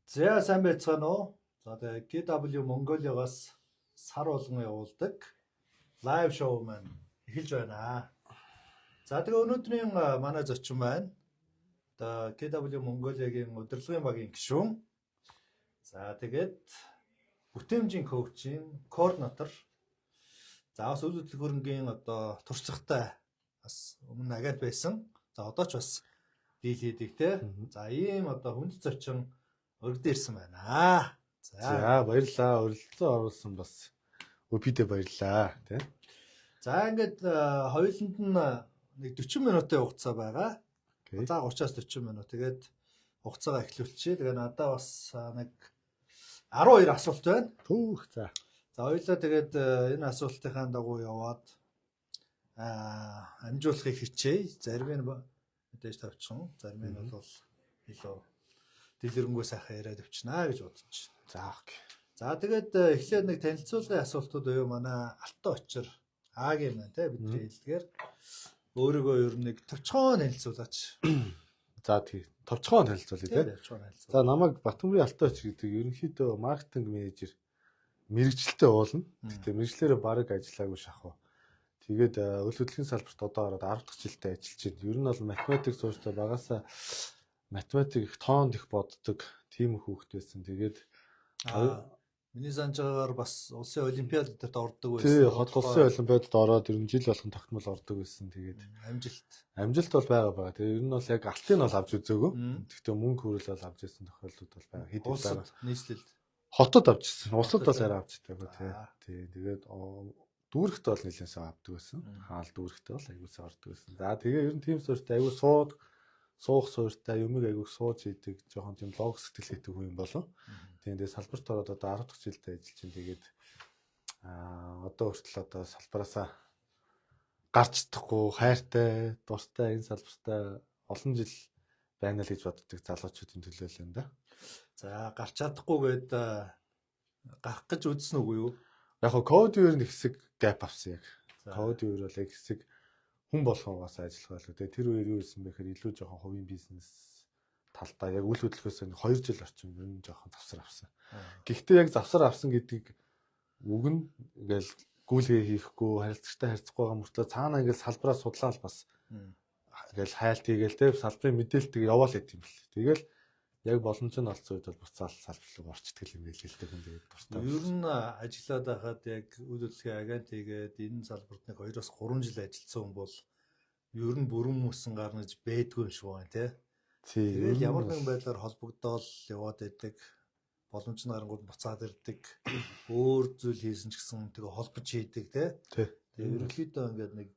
За сайн байцгаана уу? За тэгээ KW Mongolia-гаас сар болгон явуулдаг лайв шоу маань эхэлж байна. За тэгээ өнөөдрийн манай зочин байна. Одоо KW Mongolia-гийн удирдлагын багийн гишүүн. За тэгээд бүтээмжийн коучийн координатор. За бас үйл хөдлөх хөрөнгийн одоо туршлагатай бас өмнө агад байсан. За одоо ч бас дийл хийдэг те. За ийм одоо хүнд зочин өргөд ирсэн байна. За баярлалаа. Өрөлдсөн оруулсан бас өвөдөө баярлалаа тий. За ингээд хоёуланд нь нэг 40 минутын хугацаа байгаа. За 30-аас 40 минут. Тэгээд хугацаагаа эхлүүлчихье. Тэгээ надад бас нэг 12 асуулт байна. Түүх за. За хоёулаа тэгээд энэ асуултынхаа дагуу яваад амжуулахыг хичээе. Зарим нь мэдээж тавьчихсан. Зарим нь бол илүү дэлгэрэнгүй сайхан яриад өвчнаа гэж бодож байна. За тэгээд эхлээд нэг танилцуулгын асуултууд буюу манай Алтан Очир Агийн маань те бидний хэлдгээр өөрийгөө ер нь нэг товчхон танилцуулаач. За тий. Товчхон танилцуулъя те. За намайг Батбаян Алтан Очир гэдэг ерөнхийдөө маркетинг менежер мэрэгчлэлтэй уулна. Гэхдээ мэрэгчлэрээ бараг ажиллаагүй шахав. Тэгээд үйл хөдлөлийн салбарт одоо ороод 10 дахь жилдээ ажиллаж байна. Ер нь бол математик суурьтай багасаа математик их тоонд их боддог тийм хүүхэд байсан. Тэгээд миний санаж байгаагаар бас улсын олимпиад дээр ордог байсан. Тий, хот улсын олимпиадад ороод ер нь жил болгон тогтмол ордог байсан. Тэгээд амжилт бол байгаа. Тэгээд ер нь бол яг алтыг бол авч үзээгүй. Гэхдээ мөнгө хүрэл бол авч ирсэн тохиолдлууд бол байгаа. Хэд байгаа. Нийслэлд хотод авч ирсэн. Улсад бол арай авч байгаа тий. Тэгээд дүүрэгт бол нэлээсээ авдаг байсан. Хаал дүүрэгт бол аюулсаа ордог байсан. За тэгээ ер нь тийм суурьтай аюул суух суурьтай юмыг аюул сууж хийдэг жоохон тийм лог сэтгэл хийдэг хүн юм болов. Тэгээд салбарт ороод одоо 10 дахь жилдээ ажиллаж байна. Тэгээд одоо хүртэл одоо салбараасаа гарч чадахгүй хайртай, дуртай энэ салбартаа олон жил байна л гэж боддог залуучуудын төлөө л юм да. За гарч чадахгүй гээд гарах гэж үзсэн үгүй юу? Яг хоо код өөр нэг хэсэг гэп авсан яг. Код өөр бол яг хэсэг хүн болгоогоос ажиллах байлгүй. Тэгээ тэр үеэр юу хийсэн бэ гэхээр илүү жоохон хувийн бизнес талдаа яг үйл хөдлөхөөс 2 жил орчим ер нь жоохон завсар авсан. Гэхдээ яг завсар авсан гэдэг үг нь ингээл гүйлгээ хийхгүй, харилцагтай харьцахгүй байгаа мөртлөө цаана ингээл салбараа судлаад бас ингээл хайлт хийгээл те салбарын мэдээлэлтэйг яваал гэдэг юм бэл. Тэгэл яг боломж нь олцсон үед бол буцаал салбар руу орчдөг юм байл л дээ хүн тэгээд дуртай. Ер нь ажиллаад байхад яг үйл хөдлөлийн агент хийгээд энэ салбарт нэг 2-оос 3 жил ажилласан хүн бол ер нь бүрэн мөсөн гарнаж бэдгүй юм шиг байна тий. Тэгээд ямар нэгэн байдлаар холбогдоод яваад байдаг боломж нь гарангууд буцаад ирдэг. Өөр зүйл хийсэн ч гэсэн тэгээ холбож хийдэг тий. Тэгээд ерөнхийдөө ингээд нэг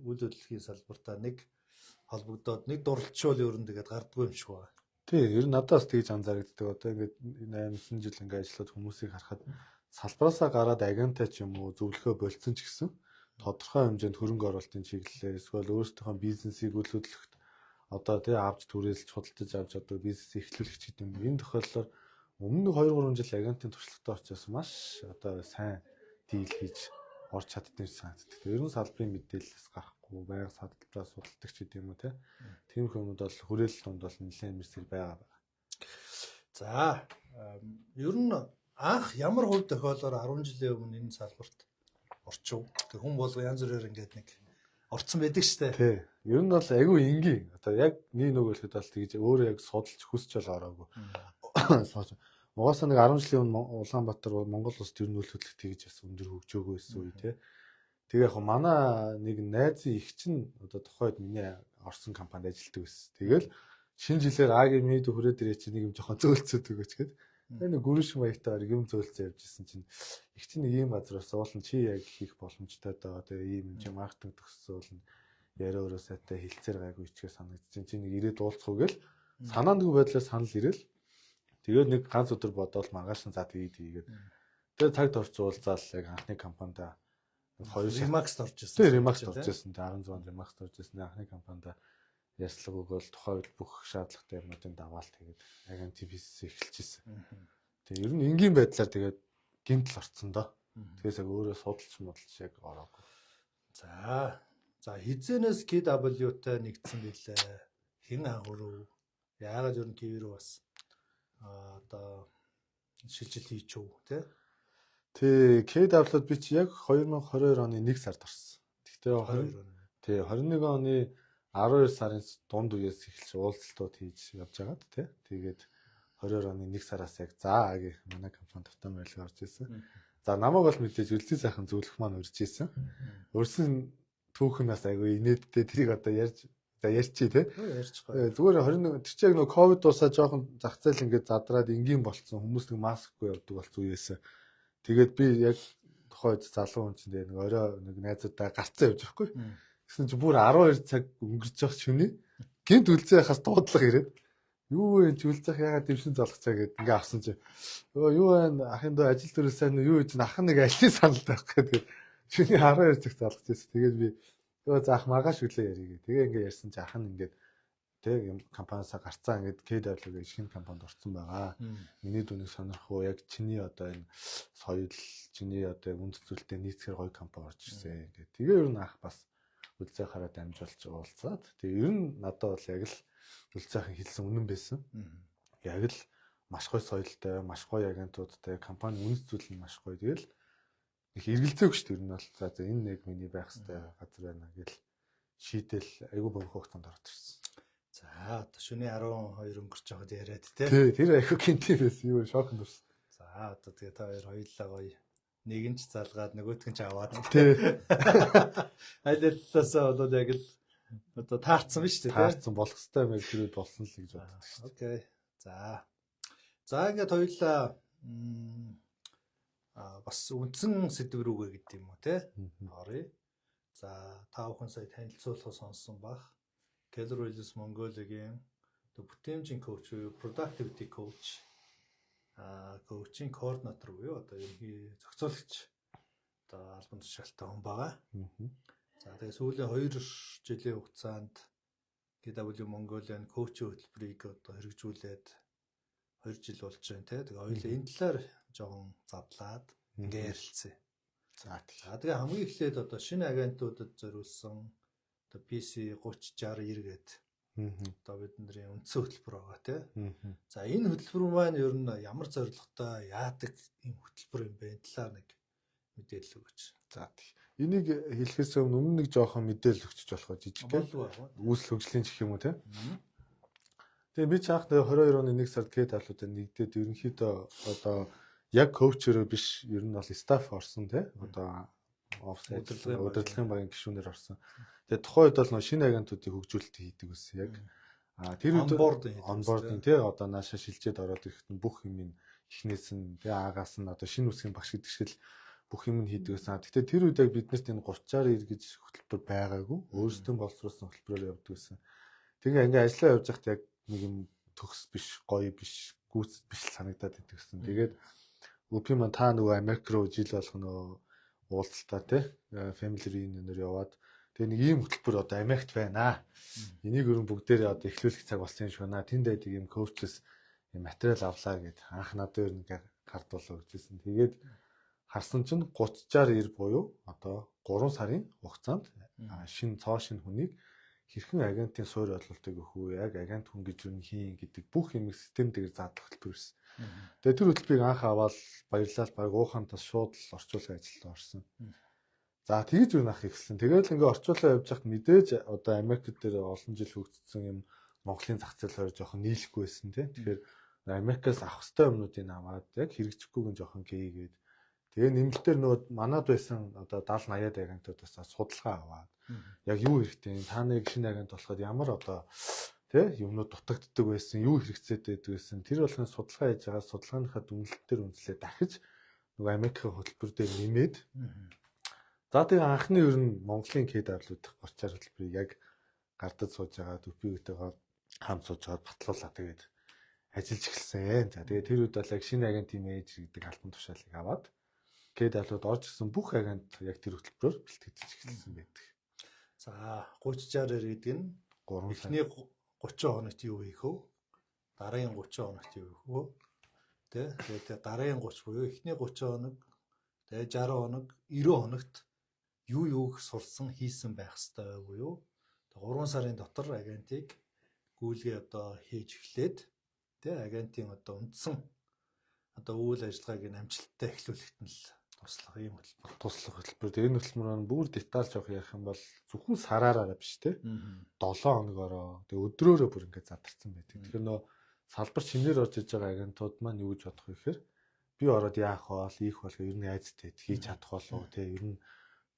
үйл хөдлөлийн салбартаа нэг холбогдоод нэг дурлалчвал ер нь тэгээд гардгүй юм шиг байна. Тий, ер нь надаас тэгж анзаарэгддэг. Одоо ингээд 8 жил ингээд ажиллаад хүмүүсийг харахад салбараасаа гараад агентаа ч юм уу зөвлөхөө болцсон ч гэсэн тодорхой хэмжээнд хөрөнгө оруулалтын чиглэлээр эсвэл өөрсдийнхөө бизнесийг үйл хөдлөхөд одоо тий авч түрээлж худалдаж авч одоо бизнес эхлүүлэх ч гэдэг юм. Энэ тохиолдолд өмнө 2-3 жил агентын туршлагатай очиж маш одоо сайн дийл хийж орж чаддсан санагддаг. Ер нь салбарын мэдээлэлээс гарахгүй байнга салбараа судалдаг ч гэдэг юм уу тий. Тийм хүмүүс бол хүрээлэл донд бол нэлээд мэрсэл байгаа. За ер нь анх ямар хувь тохиолдолоор 10 жилийн өмнө энэ салбарт орчив. Тэг хүн болго янз бүрээр ингээд нэг орцсон байдаг штэ. Тий. Ер нь бол айгүй энгийн. Одоо яг нэг нөгөөлөхөд бол тэгж өөрөө яг судалж хүсч бол ороогүй. Угаасаа нэг 10 жилийн өмнө Улаанбаатар Монгол улсад ер нь үйл хөдлөлт тэгж бас өндөр хөгжөөгөө байсан үе тий. Тэгээ яг манай нэг найзын их чинь одоо тухайд миний орсон компанид ажилладаг байсан. Тэгэл шинэ жилээр Агийн медиа хүрээд ирээ чи нэг юм жоохон зөөлцөөд өгөөч гээд нэг гүрш маягтаар юм зөөлцөө явжсэн чинь их чинь нэг ийм газраас уулын чи яг хийх боломжтой доо тэгээ ийм юм маркетинг төгссөн яриа өрөө сайтай хилцээр гайгүй ичгээ санагдчихээн чи нэг ирээд уулзах уу гэл санаандгүй байдлаар санал ирээл тэгээд нэг ганц өдөр бодоол маргааш нь за тэгээд тэгээд цагт орцуулзаал яг анхны компанида 2 Remax орж ирсэн. Тий, Remax орж ирсэн. 16 Remax орж ирсэн. Анхны компанида ярьслаг өгөөл тухайд бүх шаардлагатай юмнуудыг даваал тэгээд агент бизнес эхэлчихсэн. Тэгээ ер нь энгийн байдлаар тэгээд гинтл орцсон доо. Тэгээс яг өөрөө судалж модалж яг ороогүй. За хизэнээс KW-тай нэгдсэн билээ. Хэн агуурв? Яагаад ер нь KW-руу бас одоо шилжилт хийчихв тий. Тий, KW-д би чи яг 2022 оны 1 сард орсон. Гэхдээ 21 оны 12 сарын дунд үеэс эхэлж уулзалтууд хийж явж байгаад тий. Тэгээд 22 оны 1 сараас яг заа гэх манай компани тутам байлгаа орж ирсэн. За намайг бол мэдээж үлзий сайхан зөвлөх маань урьж ирсэн. Өрсөн түүхнээс айгүй инээдтэй тэрийг одоо ярьчих тий. Ярьж байгаа. Зүгээр 21 тэр чинь яг нөгөө ковид дуусаа жоохон зах зээл ингээд задраад энгийн болцсон хүмүүс нэг маскгүй явдаг болсон үеэс. Тэгээд би яг тухайн үед залуу хүн чинь нэг орой нэг найзуудаа гарцаа явж байхгүй. Гэсэн чинь бүр 12 цаг өнгөрч явах шөнө. Гинт үлзээ хас дуудлага ирээд юу вэ үлзэх ягаад дэвшин залгачаа гэд ингээ авсан чи. Юу вэ ахын дөө ажил төрөл сайн юу гэж ах нэг ажлын санал тавих гэдэг. Шөнийн 12 цаг залгаж байсан. Тэгээд би заах маргааш өглөө яриг. Тэгээ ингээ ярьсан чи ах нь ингээд тэг юм компаниасаа гарцаа ингээд KW-гийн шинэ компанид орсон байгаа. Миний дүнийг сонирх уу яг чиний одоо энэ соёл чиний одоо үнд цэцүүлэлтэд нийцгээр гоё компани орж ирсэн гэдэг. Тэгээ ер нь ах бас үлзээ хараад амжуулж уулзаад. Тэгээ ер нь надад бол яг л үлзээхэн хэлсэн үнэн байсан. Яг л маш гоё соёлтой, маш гоё агентуудтай компани үнд цэцүүлэл нь маш гоё. Тэгэл их эргэлзээгүй шүү дээ. Ер нь бол за энэ нэг миний байх хэрэгтэй газар байна гэл шийдэл айгүй богино хугацаанд орж ирсэн. За одоо шөнийн 12 өнгөрч байгаад яриад тий. Тий, тэр айгүй гинти байсан. Юу шокнд орсон. За одоо тэгээ та хоёр хоёулаа гоё нэг нь ч залгаад нөгөөтг нь ч аваад тий. Айлтлаасаа бол яг л одоо таарсан биз дээ тий. Таарсан болох хэвээр мэл тэрүүд болсон л гэж боддог шүү. Окей. За. За ингээд хоёулаа бас үндсэн сэдв рүүгээ гэдэг юм уу тий. Оръё. За та бүхэн сая танилцуулга сонсон баг. Keller Williams Mongolia-гийн бүтээмжийн коуч, productivity coach, коучинг координатор буюу одоо ерөнхий зохицуулагч одоо албан тушаалтай хүн байгаа. За тэгээ сүүлийн 2 жилийн хугацаанд KW Mongolia-ны коучинг хөтөлбөрийг одоо хэрэгжүүлээд 2 жил болж байна те. Тэгээ хоёулаа энэ талаар жоохон задлаад ингээ ярилцъя. За тэгээ хамгийн эхлээд одоо шинэ агентуудад зориулсан одоо PC 30 60 90 гээд одоо бидний үндсэн хөтөлбөр байгаа тийм. За энэ хөтөлбөр маань ер нь ямар зорилготой яадаг юм хөтөлбөр юм бэ? Талаар нэг мэдээлэл өгөөч. За энийг хэлэхээс өмнө нэг жоохон мэдээлэл өгчих болох жижиг үүсэл хөгжлийн гэх юм уу тийм. Тэгээ би ч анх 22 оны 1 сард KW-д нэгдээд ерөнхийдөө одоо яг коучерөө биш ер нь бол стаф орсон тийм. Одоо удирдлагын багийн гишүүнээр орсон. Тэгээ тухайн үед бол нөө шинэ агентуудыг хөгжүүлэлт хийдэг гэсэн яг. Тэр үед онбординг тий одоо нааша шилжээд ороод ирэхэд бүх юм ихнээс нь тий аагаас нь одоо шинэ үсгийн багш гэдэг шиг л бүх юм хийдэг гэсэн. Гэхдээ тэр үед яг биднэрт энэ 30-аар гэж хөтөлбөр байгаагүй. Өөрсдөө боловсруулсан хөтөлбөрөөр явдаг гэсэн. Тэгээ ингээ ажиллаа явж байхад яг нэг юм төгс биш, гоё биш, гүйц биш санагдаад идэг гэсэн. Тэгээд өпи ман та нөгөө Америк руу жил болгоно уулзалтаа тий family reunion-оор яваад тэгээ нэг ийм хөтөлбөр одоо Америкт байна. Энийг өрн бүгдээрээ одоо эхлүүлэх цаг болсон юм шиг байна. Тэнд байдаг юм коучлес материал авлаа гэд анх надад өөр нэг гардуулаа өгчээсэн. Тэгээд харсан чинь 30-60 90 буюу одоо 3 сарын хугацаанд шинэ хүнийг хэрхэн агентийн суурь бодлолтыг өгөх үү, яг агент хүн гэж юу хийн гэдэг бүх юм системтэйгээр задлах хөтөлбөр байсан. Тэгээ тэр хөтөлбөрийг анх аваад баярлал баг уухантаас шууд л орчуулгын ажилд орсон. За тэгж юу нах ихсэн. Тэгээд л ингээ орчуулаа явж хахад мэдээж одоо Америк дээр олон жил хөгжсөн юм Монголын зах зээл хоёр жоохон нийлэхгүй байсан тийм. Тэгэхээр Америкаас авах хэвээр юмнуудыг аваад яг хэрэгжихгүйг нь жоохон гээгээд тэгээ нэмэлтээр нөгөө манад байсан одоо 70 80-аад агентуудаас судалгаа аваад яг юу хэрэгтэй та нэг шинэ агент болоход ямар одоо тий юмнууд дутагддаг байсан юу хэрэгцээтэй байсан тэр болгон судалгаа хийж байгаа судалгааныхаа дүнлэлтээр үнэлээ дахиж нөгөө Америкийн хөтөлбөр дээр нэмээд за тэгээ анхны ер нь Монголын KW дэх 30-аар хөтөлбөрийг яг гардад сууж байгаа дөпигтэйгээ хамт сууж байгаа батлуулаа тэгээд ажиллаж эхэлсэн. За тэгээ тэр үед бол яг шинэ агентийн менежер гэдэг албан тушаалыг аваад KW-д орж ирсэн бүх агент яг тэр хөтөлбөрөөр бэлтгэж эхэлсэн байдаг. За 30-60 гэдэг нь эхний 30 хоногт юу хийх вэ? Дараагийн 30 хоногт юу хийх вэ? Тэгээд дараагийн 30 буюу эхний 30 хоног, тэгээд 60 хоног, 90 хоногт юу юуг сурсан, хийсэн байх ёстой буюу 3 сарын дотор агентыг гүйлгээ одоо хийж эхлээд Тэ агентийн одоо үндсэн одоо үйл ажиллагааг нь амжилттай эхлүүлэхэд нь л туслах юм хөтөлбөр. Туслах хөтөлбөр. Энэ хөтөлбөр маань бүр детальж авах ярих юм бол зөвхөн сараараа биш те. 7 хоногоороо тэгээ өдрөөрөө бүр ингээд задарсан байдаг. Тэгэхээр нөө салбар чинээр орж иж байгаа агентууд маань юу гэж бодох вэ гэхээр би ороод яах вэ? Ийх бол ер нь айцтай хийж чадах болов те. Ер нь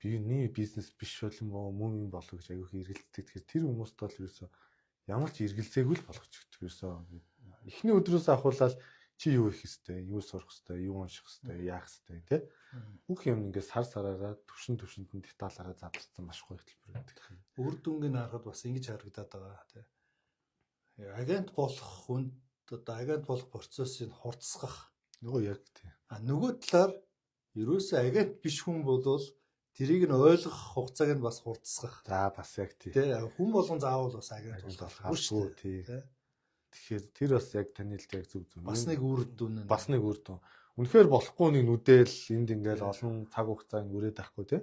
биений бизнес биш бол мөн юм болов гэж аягүй эргэлздэг. Тэгэхээр тэр хүмүүст бол ерөөсөө ямар ч эргэлзээгүй л болгож өгдөг. Ерөөсөө эхний өдрөөс ахуулаад чи юу хийх хэвтэй, юу сурах хэвтэй, юу унших хэвтэй, яах хэвтэй те. Бүх юм ингээд сараараа төвшөнд нь деталаараа задарсан маш гоё хөтөлбөр байдаг. Үр дүнгийн харахад бас ингэж харагдаад байгаа те. Агент болох хүнд одоо агент болох процессыг хурцсгах. Нөгөө яг тий. Нөгөө талаар ерөөсөө агент биш хүн болвол тэрийг нь ойлгох хугацааг нь бас хурцсгах. За бас яг тий. Тэ хүн болгон заавал бас агент болох шүү тий. Тэгэхээр тэр бас яг таны хэлдэг яг зөв. Бас нэг үр дүн. Бас нэг үр дүн. Үнэхээр болохгүй нэг нүдэл энд ингээл олон цаг хугацаа ингээд байхгүй тий.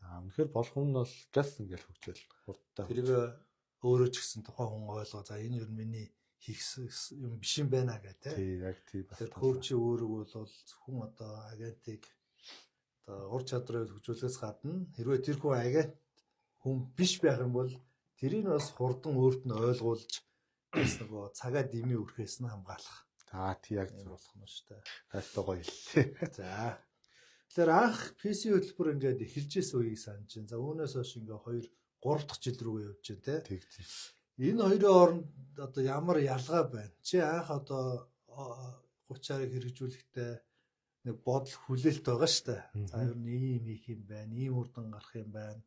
Үнэхээр болох юм нь бол газ ингээл хөгжөөл хурдтай. Тэрийг өөрөө ч гэсэн тухайн хүн ойлгоо. За энэ юу миний хийх юм биш юм байна гэдэг тий. Яг тий бас. Тэр коуч өөрөө бол зөвхөн одоо агентыг одоо ур чадрыг хөгжүүлэхээс гадна хэрвээ тэр хүн агент хүн биш байх юм бол тэрийг бас хурдан өөрт нь ойлгуулж бас нөгөө цагаа дэмий өрхөөс нь хамгаалах. Тий яг зөв болох нь шүү дээ. Тайлбар гоё хэллээ. За. Тэгэхээр анх PC хөтөлбөр ингээд эхэлжээс үеийг санаж байна. За үүнээс хойш ингээд 3 дахь жил рүүгээ явж байна те. Тэг тий. Энэ хоёрын хооронд одоо ямар ялгаа байна? Чи анх одоо 30-ыг хэрэгжүүлэхдээ нэг бодол хүлээлт байгаа шүү дээ. За ер нь ийм их юм байна, ийм үрдэн гарах юм байна.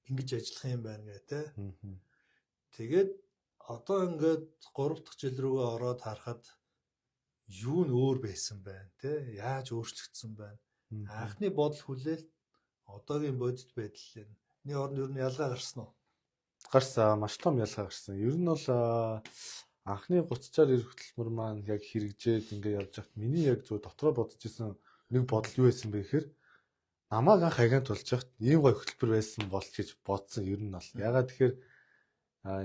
Ингэж ажиллах юм байна гэх те. Тэгээд одоо ингээд 3 дахь жил рүүгээ ороод харахад юу нь өөр байсан байна те. Яаж өөрчлөгдсөн байна? Анхны бодол хүлээлт одоогийн бодит байдал энэ. Нэг орнд ер нь ялгаа гарсан уу? Гарсан, маш том ялгаа гарсан. Ер нь бол анхны 30-аар ирэх хөтөлбөр маань яг хэрэгжээд ингээд явж байхад миний яг зөв дотроо бодож исэн нэг бодол юу байсан бэ гэхээр намайг анх агент болж байхад ийм гоё хөтөлбөр байсан бол гэж бодсон ер нь бол. Ягаад тэгэхээр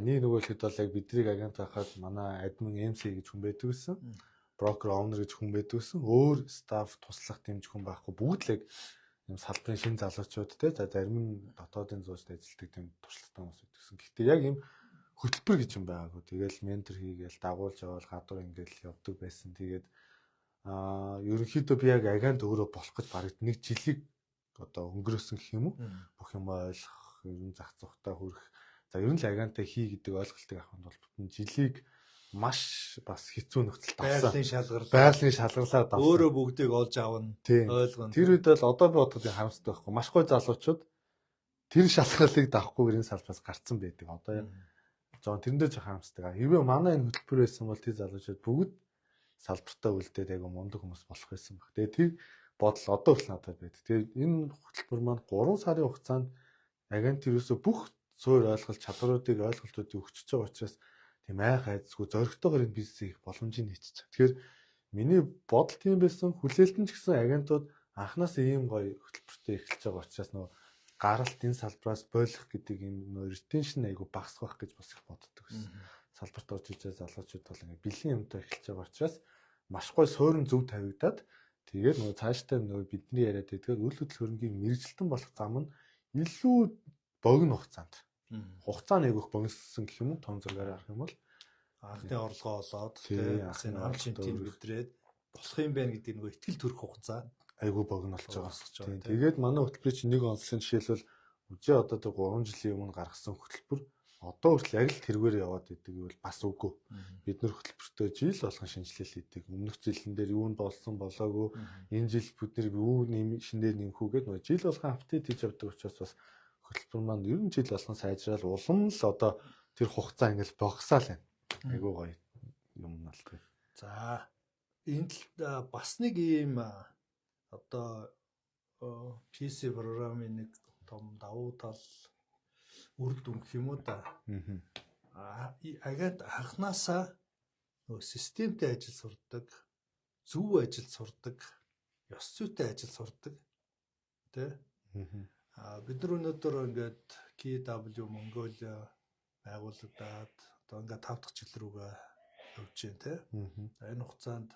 нэг нөгөө хэд бол яг биднийг агент байхад манай админ MC гэж хүн байдаг гэсэн. Брокер owner гэж хүн байдаг гэсэн. Өөр стаф туслах дэмж хүн байхгүй. Бүгд л яг юм салбарын шинэ залуучууд те за зарим нь дотоодын зуучд ажилладаг тийм туршлагатай хүмүүс байсан. Гэхдээ яг юм хөтөлбөр гэж юм байгаагүй. Тэгэл ментор хийгээл дагуулж явал гадуур ингээл явдаг байсан. Тэгээд ерөнхийдөө би яг агент өөрөө болох гэж бараг нэг жилиг одоо өнгөрөөсөн гэх юм уу? Бүх юм ойлгох, ер нь зах зугтаа хүрэх. За ер нь л агентаа хий гэдэг ойлголтыг авахын тулд бүтэн жилиг маш бас хэцүү нөхцөлд авсан. Байгалийн шалгарлаар давсан. Өөрөө бүгдийг олж авна, ойлгоно. Тэр үед бол одоо би бодоход харамсдаг байхгүй. Маш гоё залуучууд тэр шалгарлыг давахгүйгээр энэ салбараас гарцсан байдаг. Одоо яг зон тэрэндээ жоо харамсдаг. Хэрвээ манай энэ хөтөлбөр байсан бол тэр залуучууд бүгд салбартаа үлдээд айгу мундаг хүмүүс болох байсан баг. Тэгээ тэр бодол одоо хүртэл надад байдаг. Тэгээ энэ хөтөлбөр маань 3 сарын хугацаанд агент ерөөсө бүх зөөр ойлголт чадваруудыг ойлголтуудыг өгчөж байгаа учраас тийм айцгүй зоригтойгоор энэ бизнесийг их боломжийг нийцэж байгаа. Тэгэхээр миний бодол тийм байсан. Хүлээлтэн ч гэсэн агентууд анханасаа ийм гоё хөтөлбөртэй эхэлж байгаа учраас нөгөө гаралт энэ салбараас болох гэдэг юм нөгөө ретеншн айгу багасгах гэж бас их боддог гэсэн. Салбарт орж иж байгаа залуучууд бол ингээ бэлэн юмтай эхэлж байгаа учраас маш гоё суурин зөв тавигдаад тэгээд нөгөө цаашдаа нөгөө бидний яриад байдгаар үйл хөдлөл хөрөнгийн мэрэгжилтэн болох зам нь илүү богино хугацаанд айгүйх богиносон гэх юм уу том зургаар харах юм бол анхны орлогоо олоод тэгээд энэ хам шинтийг мэдрээд болох юм байна гэдэг нөгөө ихтгэл төрөх хугацаа айгүй богино болж байгаа. Тэгээд манай хөтөлбөрийн чинь нэг онцлог жишээлбэл үжи одоо 3 жилийн өмнө гаргасан хөтөлбөр одоо хүртэл яг л тэргээр яваад идэг гэвэл бас үгүй. Бид нөр хөтөлбөртөө жил болгон шинжилэл хийдэг. Өмнөх жилэн дээр юу нь болсон болоогүй. Энэ жил бид юу шинээр нэмэх үү гэдэг жил болгон апдейт хийж явдаг учраас бас хөтөлбөр маань ер нь жил болгон сайжрал улам л одоо тэр хугацаа ингээл богсаал байна. Айгуу гоё юм болтой. За энд бас нэг ийм одоо PC програмын нэг том давуу тал үр дүн гэх юм уу да. Агент анханасаа нөгөө системтэй ажил сурдаг, зөв ажил сурдаг, ёс зүйтэй ажил сурдаг. Тэ? Бид нар өнөөдөр ингээд KW Mongolia байгуулагдаад одоо ингээд 5 дахь жил рүүгээ явж байна те. Аа. Энэ хугацаанд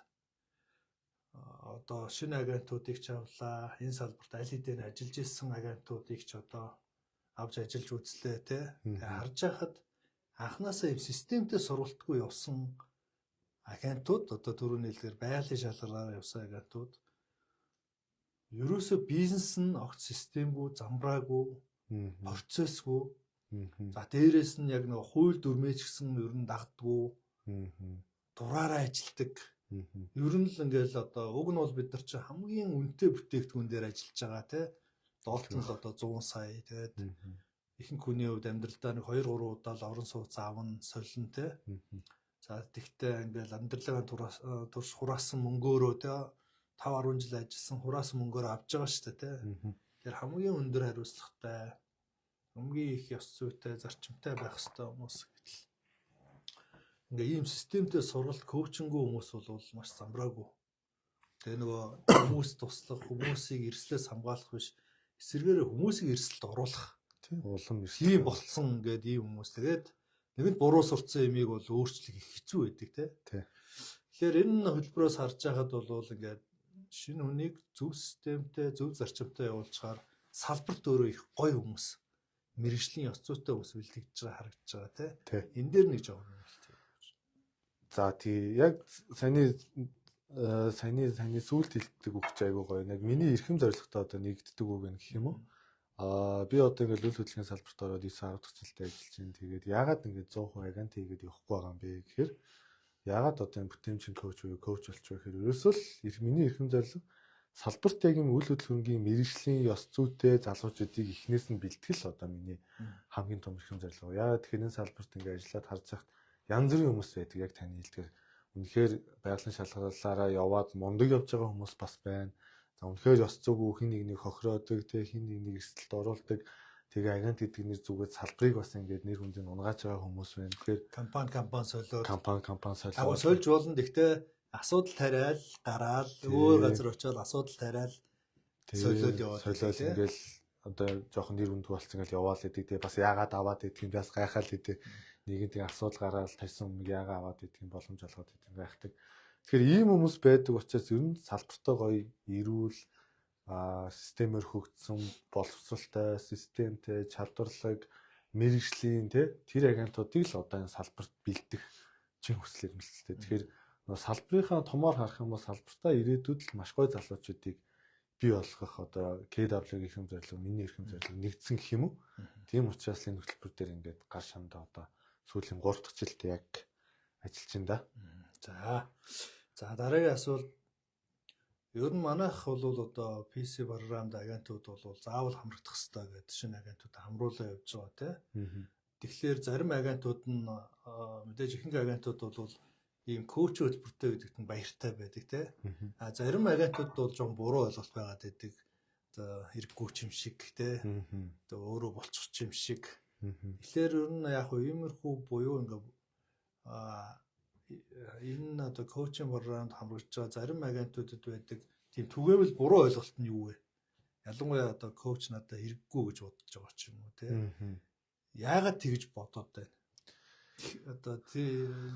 одоо шинэ агентуудыг ч авлаа. Энэ салбарт аль хэдийн ажиллаж ирсэн агентуудыг ч одоо авч ажиллаж үзлээ те. Харж байхад анхнаасаа системтэй сургалтгүй явсан агентууд одоо түрүүний хэлээр байгалийн шалгалаараа явсан агентууд ерөөсөө бизнес нь огт системгүй, замбраагүй, процессгүй. За дээрэс нь яг нэг хууль дүрмээ ч гэсэн ер нь дагддгүй. Дураараа ажилдаг. Ер нь л ингээл одоо уг нь бол бид нар чи хамгийн үнэтэй бүтээгдэхүүн дээр ажиллаж байгаа те. Доолтон л одоо 100 сая тэгээд ихэнх хүний хувьд амьдралдаа нэг 2 3 удаа л орон сууц аавн солино те. За тэгтээ ингээл амьдралын турш хураасан мөнгөөрөө те 5 10 жил ажилласан хураасан мөнгөөр авч байгаа шүү дээ те. Тэр хамгийн өндөр хариуцлагатай, хамгийн их ёс зүйтэй, зарчимтай байх ёстой хүмүүс гэтэл ингээ ийм системтэй сургалт коучингүй хүмүүс бол маш замбраагүй. Тэгээ нөгөө хүмүүс туслах, хүмүүсийг эрслээс хамгаалах биш, эсвэргээр хүмүүсийг эрсдэлд оруулах. Тийм улам тийм болцсон ингээд ийм хүмүүс. Тэгээд нэгэнт буруу сурцсан имийг бол өөрчлөх их хэцүү байдаг те. Тэгэхээр энэ хөтөлбөрөөс харж байхад бол ингээд шинэ хүнийг зөв системтэй, зөв зарчимтай явуулчихаар салбарт өөрөө их гоё хүмүүс, мэрэгжлийн ёс зүйтэй хүмүүс бэлтгэж байгаа харагдаж байгаа те. Энэ дээр нэг жоо юм л тийм. За тий яг саяны сүүлд хэлдэг үг ч айгуу гоё. Яг миний эрхэм зорилготой одоо нэгддэг үг гэх юм уу? Би одоо ингээд үйл хөдлөлийн салбарт ороод 9 10 дахь жилдээ ажиллаж байна. Тэгээд яагаад ингээд 100% агент хийгээд явахгүй байгаа юм бэ гэхээр яагаад одоо энэ бүтэмжийн коуч буюу коуч болчих вэ гэхээр ерөөсөө л миний эрхэм зорилго салбарт яг юм үйл хөдлөлийн мэрэгжлийн ёс зүйтэй залуучуудыг эхнээс нь бэлтгэл одоо миний хамгийн том эрхэм зорилго. Яагаад тэгэхээр энэ салбарт ингээд ажиллаад харж байхад янз бүрийн хүмүүс байдаг. Яг таны хэлдгээр үнэхээр байгалийн шалгаллаараа яваад мундаг явж байгаа хүмүүс бас байна. За үнэхээр ёс зүйгүй хин нэг хохироодог, тэг хин нэг эрсдэлд оруулдаг. Тэгээ агент гэдэг нэр зүгээд салбарыг бас ингээд нэр хүндийг унгааж байгаа хүмүүс байна. Тэгэхээр компани солиод компани сольж болно. Гэхдээ асуудал тариал гараал өөр газар очиод асуудал тариал солиод яваад солиод ингээл одоо жоохон нэр хүнд болцсон ингээл яваал идэг. Тэгээ бас яагаад аваад идэх юм бас гайхаал идэг. Нэгэн тийм асуудал гараад тарьсан өмнө яагаад аваад идэх юм боломж олгоод идэх юм гайхдаг. Тэгэхээр ийм хүмүүс байдаг учраас ер нь салбартаа гоё эрүүл системээр хөгжсөн боловсралтай, системтэй, чадварлаг, мэрэгжлийн тэр агентуудыг л одоо энэ салбарт бэлдэх чин хүсэл эрмэлзэлтэй. Тэгэхээр салбарынхаа томоор харах юм бол салбартаа ирээдүйд л маш гоё залуучуудыг бий болгох одоо KW-гийн эрхэм зорилго, миний эрхэм зорилго нэгдсэн гэх юм уу? Тийм учраас энэ хөтөлбөр дээр ингээд гар шамдаа одоо сүүлийн 3 дахь жилд яг ажиллаж байна да. За дараагийн асуулт ер нь манайх бол одоо PC програмд агентууд бол заавал хамрагдах хэрэгтэй гэдэг шинэ агентууд хамруулаа явж байгаа тийм. Тэгэхээр зарим агентууд нь мэдээж ихэнх агентууд бол ийм коуч хөтөлбөртэй гэдэгт нь баяртай байдаг тийм. Зарим агентууд бол жоон буруу ойлголт байгаад байдаг. Одоо хэрэггүй юм шиг тийм. Одоо өөрөө болчих юм шиг. Тэгэхээр ер нь яг иймэрхүү буюу ингээ энэ одоо коучинг програмд хамрагдж байгаа зарим агентуудад байдаг тийм түгээмэл буруу ойлголт нь юу вэ? Ялангуяа одоо коуч надад хэрэггүй гэж бодож байгаа ч юм уу тийм. Яагаад тэгж бодоод байна? Одоо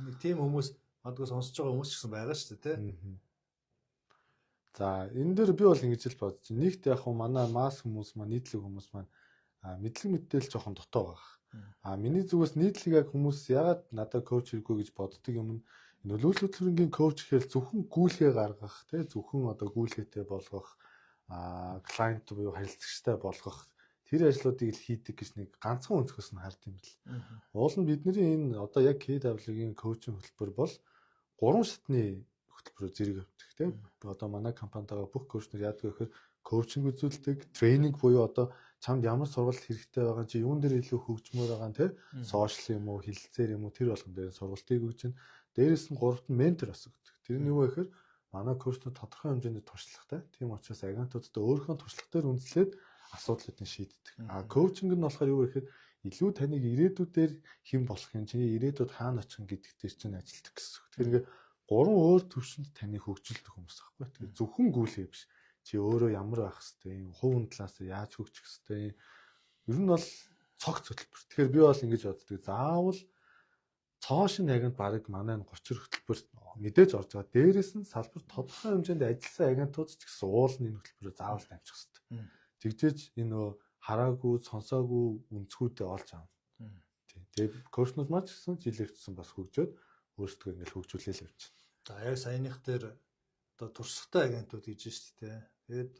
нэг тийм хүмүүс магадгүй сонсож байгаа хүмүүс ч гэсэн байгаа шүү дээ тийм. За энэ дээр би бол ингэж л бодож байна. Нэгт яг манай масс хүмүүс маань нийтлэг хүмүүс маань мэдлэг мэдээлэл жоохон дутуу байгаа. Миний зүгээс нийтлэг яг хүмүүс яагаад надад коуч хэрэггүй гэж боддог юм нь нөлөөлөл хөтөлбөрийн коуч гэхэл зөвхөн гүйлгээ гаргах тий зөвхөн одоо гүйлгээтэй болгох клиент буюу харилцагчтай болгох тэр ажлуудыг л хийдэг гэж нэг ганцхан өнцгөөс нь хард юм бэл. Уул нь бидний энэ одоо яг KW-гийн коучинг хөтөлбөр бол 3 шатны хөтөлбөрөөр зэрэг явдаг тий. Одоо манай компанитайгаа бүх коучнер яадаг гэхээр коучинг үзүүлдэг, тренинг буюу одоо чамд ямар сургалт хэрэгтэй байгаа чи юун дээр илүү хөгжмөр байгаа нь тий сошиал юм уу, хэлэлцээр юм уу тэр болгон дээр сургалтыг өгч чинь дээрээс нь 3-т нь ментор бас өгдөг. Тэр нь юу вэ гэхээр манай коучнууд тодорхой хэмжээний туршлагатай. Тийм учраас агентуудтай өөрийнхөө туршлага дээр үндэслээд асуудлуудыг шийддэг. Коучинг нь болохоор юу вэ гэхээр илүү таныг ирээдүйдээр хэн болох юм, чиний ирээдүйд хаана очих юм гэдэг дээр чинь ажилтдаг гэсэн. Тэгэхээр ингээ 3 өөр төвшөнд таныг хөгжүүлдэг хүмүүс аахгүй. Тэгэхээр зөвхөн гүйлгээ биш. Чи өөрөө ямар байх хэвтэй, хувийн талаас яаж хөгжих хэвтэй. Ер нь бол цогц хөтөлбөр. Тэгэхээр би бол ингэж боддог. Заавал цоошин агент барыг манай 30 хөтөлбөр мэдээж орж байгаа. Дээрээс нь салбар тодорхой хэмжээнд ажилласан агентууд ч гэсэн уулын энэ хөтөлбөрөөр заавал тавьчих хэрэгтэй. Тэгжээж энэ нөө хараагүй, сонсоогүй үнцгүүдээ олж авна. Тэгээд коучнууд маань ч гэсэн жилээрчсэн бас хөгжөөд өөрсдөө ингээл хөгжүүлээл явж байна. За яг саяных дээр одоо туршлагатай агентууд гэж байна шүү дээ. Тэгээд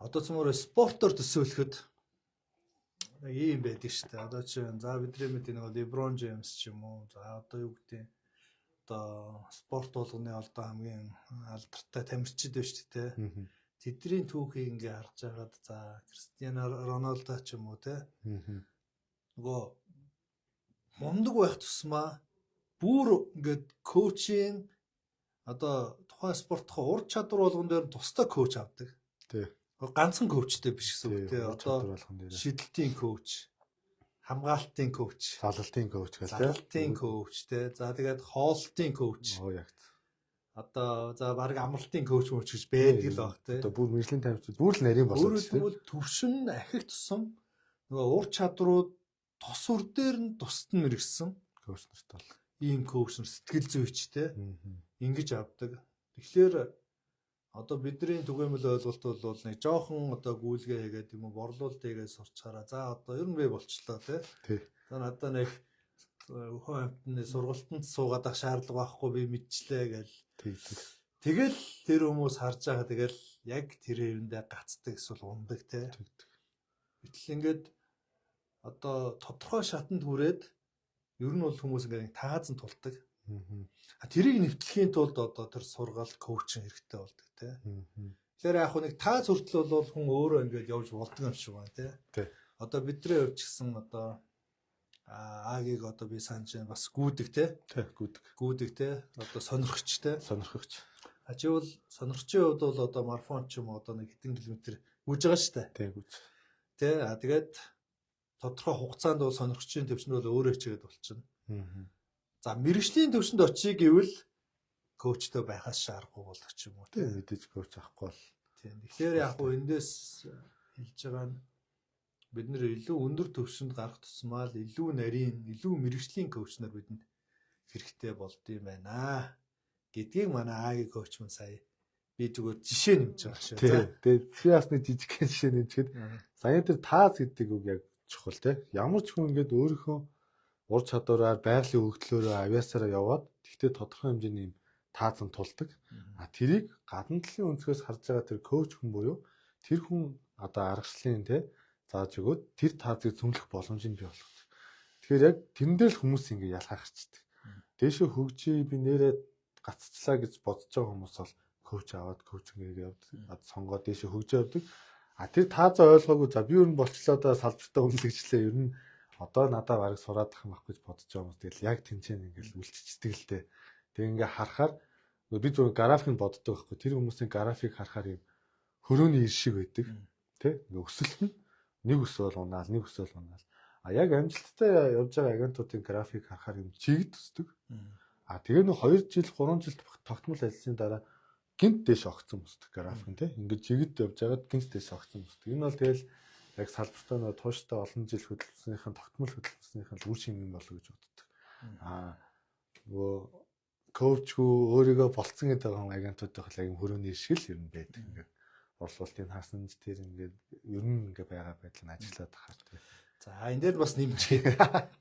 одоо цөмөр спортоор төсөөлөхөд ийм байдаг шүү дээ. Одоо чинь за бидний мэдээ нэг LeBron James ч юм уу. За одоо юу гэдэг одоо спорт болгоны одоо хамгийн алдартай тамирчид байна шүү дээ. Тэдний түүхийг ингээ харж байгаад за Кристиано Роналдо ч юм уу те. Нөгөө мундаг байх тусмаа бүр ингээд коучинг одоо тухайн спортын ур чадвар болгон дээр тусдаа коуч авдаг. Тий. Ганцхан коучтэй биш гэсэн үг тий. Одоо болгон дээр шидэлтийн коуч, хамгаалтын коуч, залалтын коуч гэх залалтын коуч тий. За тэгээд хоолтын коуч. Оо яг. Одоо за баг амралтын коуч мөч гэж байдаг л баг тий. Одоо бүр мэржлийн тамирчид бүр л нарийн болоод тий. Өөрөөр хэлбэл төвшин ахих тусам нөгөө ур чадрууд тус үр дээр нь тусад нь мэрэгсэн коуч нарт бол ийм коуч нар сэтгэл зүйчтэй ингэж авдаг. Тэгэхээр одоо бидний түгээмэл ойлголт бол нэг жоохон одоо гүйлгээ хийгээд юм уу борлуулалт хийгээд сурчаараа за одоо ер нь би болчлоо тий. За надад нэг хүн амтны сургалтанд суугаад ах шаардлага байхгүй би мэдчлээ гэл. Тэгэл тэр хүмүүс харж байгаа тэгэл яг тэр хэрэндээ гацдаг эсвэл ундаг тий. Гэтэл ингээд одоо тодорхой шатанд хүрээд ер нь бол хүмүүс ингээд таазан тулдаг. Тэрийг нэвтлэхийн тулд одоо тэр сургаал коучинг хэрэгтэй болдог тий. Тэгэхээр яг нэг тааз хүртэл бол хүн өөрөө ингээд явж болдог юм шиг байна тий. Одоо бидний хувьд ч гэсэн одоо Агийг одоо би санаж байна бас гүдэг тий. Гүдэг тий. Одоо сонирхч тий. Чи бол сонирхчийн хувьд бол одоо марафон ч юм уу одоо нэг хэдэн километр гүйж байгаа шүү дээ. Тий гүйж. Тий. Тэгээд тодорхой хугацаанд бол сонирхчийн төвчнд бол өөрөө хичээгээд болчихно. За мэрэгжлийн төвчөнд очие гэвэл коучтой байхаас шаарахгүй болдог ч юм уу тийм мэдээж коуч авахгүй бол тийм. Тэгэхээр яг гоо эндээс хэлж байгаа нь бид нэр илүү өндөр төвшөнд гарах тусмаа л илүү нарийн, илүү мэрэгжлийн коуч нар бидэнд хэрэгтэй болд юм байна гэдгийг манай Агийн коуч мань сая би зүгээр жишээ нэмж байгаа шүү. Тэгээд чи бас нэг жижиг жишээ нэмчихэд сая дээр тааз гэдэг үг яг чухал тий. Ямар ч хүн ингээд өөрийнхөө ур чадвараар байгалийн өгдлөөрөө авиасаараа яваад тэгтээ тодорхой хэмжээний юм таазан тулдаг. Тэрийг гадна талын өнцгөөс харж байгаа тэр коуч хүн буюу тэр хүн одоо аргачлалын тий зааж өгөөд тэр таазыг цөмлөх боломж нь бий болгох. Тэгэхээр яг тэрэн дээр л хүмүүс ингэ ялгаа гарчдаг. Дээшээ хөгжиж би нэрээ гацчлаа гэж бодож байгаа хүмүүс бол коуч аваад коучинг яваад сонгоод дээшээ хөгжиж явдаг. Тэр таазаа ойлгоогүй за би ер нь болчлоо да салбартаа үнэлэгчлээ ер нь одоо надад барыг сураад ах юм ах гэж бодож байгаа юм. Тэгэл яг тэнцэн ингээл үлччихдэг л дээ. Тэг ингээ харахаар би зөв графикийг боддог байхгүй. Тэр хүмүүсийн график харахаар юм хөрөөний ир шиг байдаг. Тэ? Ингээ өсөлт нь нэг өсөөл унаал, нэг өсөөл унаал. Яг амжилттай явж байгаа агентуудын график харахаар юм чиг төсдөг. Тэгээ нэг 2 жил, 3 жил тогтмол ажилласны дараа гинт дэш огцсон мөсдөг график нь тий. Ингээ чигд явж байгаад гинт дэш огцсон мөсдөг. Энэ бол тэгэл яг салбартаа нөө тууштай олон жил хөдөлгөснийхэн тогтмол хөдөлгөснийхэн үр шим юм болов гэж боддог. Нөгөө коучгүй өөрийгөө болцсон гэдэг хүн агентуудын хол яг хөрөөний шиг л ер нь байдаг. Ингээ орлуулалтын хасанж тэр ингээд ер нь ингээ байгаа байдал нь ажиллаад тахаар тий. За энэ дээр бас нэмчихэд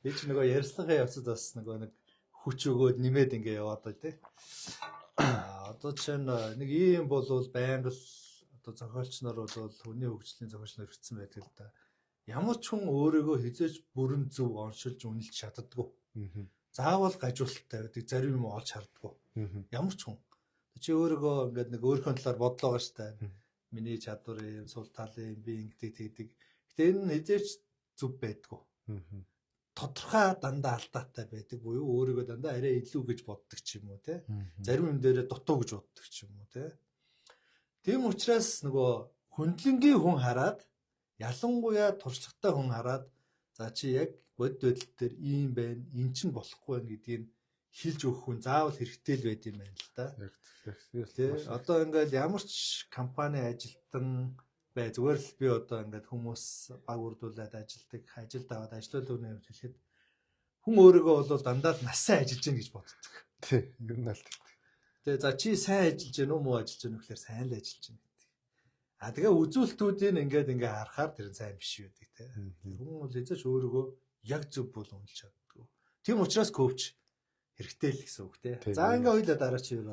би ч нөгөө ярьцлагын явцад бас нөгөө нэг хүч өгөөд нэмээд ингээ яваад бай тий. Одоо жишээ нь нэг ийм болвол байнга л одоо зохиолч нар бол хүний хөгжлийн зохиолч нар хэвчсэн байдаг л да. Ямар ч хүн өөрийгөө хизээж бүрэн зөв оншилж үнэлж чаддаггүй. Заавал гажуулттай байдаг, зарим юм олж харддаг. Ямар ч хүн. Чи өөрийгөө ингээд нэг өөрийнхөө талаар бодлоо байгаа штэ. Миний чадвар юм, сул тал юм, би ингэдэг тэгдэг. Гэтэ энэ нь хизээж зөв байдгүй. Тодорхой дандаа алдаатай байдаг буюу өөрийгөө дандаа арай илүү гэж боддог ч юм уу те. Зарим юм дээрээ дутуу гэж боддог ч юм уу те. Тийм учраас нөгөө хөндлөнгийн хүн хараад ялангуяа туршлагатай хүн хараад за чи яг бод байдал дээр ийм байна, эн чинь болохгүй байна гэдгийг хэлж өгөх хүн заавал хэрэгтэй л байд юм байна л да. Тэ одоо ингээд ямар ч компани ажилтан бай зүгээр л би одоо ингээд хүмүүс баг үрдүүлээд ажилдаг, ажилд аваад ажлуулал үнэ хэлэхэд хүн өөрийгөө бол дандаа л нас сайн ажиллаж гин гэж боддог. Тий. Ер нь аль. Тэгээ за чи сайн ажиллаж гин үү муу ажиллаж гин үү гэхээр сайн л ажиллаж гин гэдэг. А тэгээ үзүүлэлтүүдийг ингээ харахаар тэр сайн биш байдаг те. Хүн бол эзэж өөрийгөө яг зөв болгоомж чаддаг. Тийм учраас коуч хэрэгтэй л гэсэн үг те. За ингээ хоёлаа дараа чи юу.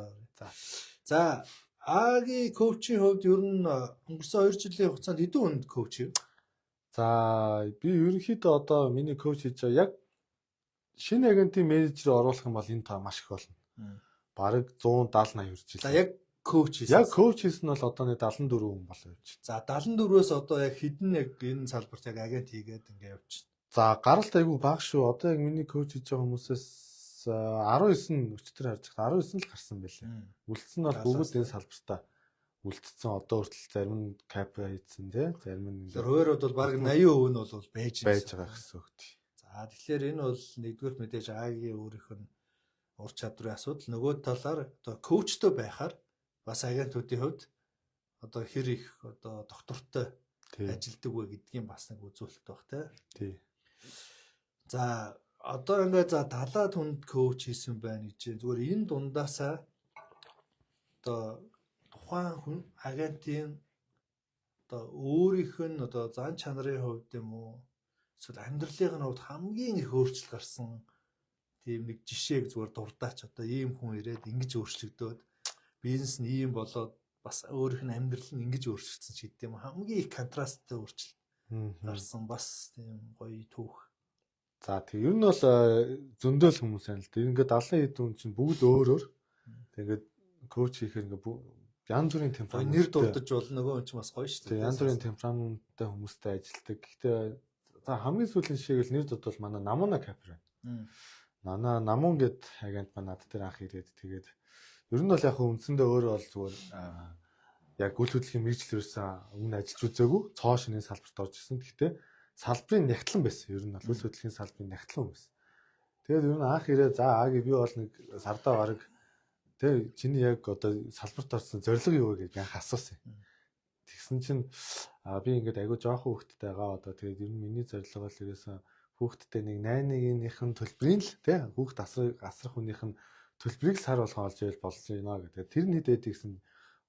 За Агийн коучийн хувьд ер нь өнгөрсөн 2 жилийн хугацаанд хэдэн хүнд коуч юу? За би ерөнхийдөө одоо миний коуч хийж байгаа яг шинэ агентийн менежер оруулах юм бол энэ та маш их болно. Бараг 170-80 хүрч За ирсэн. яг коуч хийсэн. Яг коуч хийсэн нь бол одоо нэг 74 хүн болоо явж байна. За 74-өөс одоо яг хэдэн яг энэ салбарт яг агент хийгээд ингээ явчихна. За гаралт айгүй бага шүү. Одоо яг миний коуч хийж байгаа хүмүүсээс 19 өчтөр харж байгаа 19 л гарсан байлээ. Үлдсэн нь бол бүгд энэ салбартаа үлдсэн. Одоо хүртэл зарим нь кап хийсэн тий. Зарим нь ингээ хуваарууд бол бараг 80% нь бол байж байгаа гэсэн үг тий. За тэгэхээр энэ бол нэгдүгээр мэдээж Агийн өөрийнх нь ур чадрын асуудал. Нөгөө талаар одоо коучтой байхаар бас агентуудын хувьд одоо хэр их одоо доктортой ажилдаг вэ гэдгийг бас нэг үзүүлэлт баг тий. За одоо ингээ за 70 хүнд коуч хийсэн байна гэж зүгээр энэ дундаасаа одоо тухайн хүн агентийн одоо өөрийнх нь одоо зан чанарын хувьд юм уу эсвэл амьдралын хувьд хамгийн их өөрчлөлт гарсан тийм нэг жишээг зүгээр дурдаач одоо ийм хүн ирээд ингэж өөрчлөгдөөд бизнес нь ийм болоод бас өөрийнх нь амьдрал нь ингэж өөрчлөгдсөн ч гэдэг юм хамгийн их контрасттай өөрчлөлт гарсан бас тийм гоё түүх. За тийм ер нь бол зөндөөл хүмүүс байна л да. Ингээд 70 хэд хүн чинь бүгд өөрөөр тэгээд коуч хийхээр ингээд янз бүрийн темперамент нэр дурдж болно нөгөө хүн чинь бас гоё шүү дээ. Янз бүрийн темпераменттай хүмүүстэй ажилладаг. Гэхдээ за хамгийн сүүлийн жишээг л нэр дурдвал манай Намуна Капер байна. Намун гэд агент маань над дээр анх ирээд тэгээд ер нь бол яг үндсэндээ өөрөө бол зүгээр яг үйл хөдлөлийн мэргэжлэрээс өмнө ажиллаж үзээгүй цоо шинийн салбарт орж ирсэн. Гэхдээ салбарын нягтлан байсан. Ер нь бол үйл хөдлөлийн салбарын нягтлан байсан. Тэгээд ер нь анх ирээ за Аги би бол нэг сардаа бараг тэг чиний яг одоо салбарт орсон зорилго юу вэ гэж анх асуусан. Тэгсэн чинь би ингээд айгүй жоохон хүүхдтэй байгаа одоо тэгээд ер нь миний зорилго бол ерөөсөн хүүхдтэй нэг 81-ийн төлбөрийн л тий хүүхд асрах хүнийх нь төлбөрийг сар болгон олж ивэл болж байна гэдэг. Тэр нь хэд байдаг гэсэн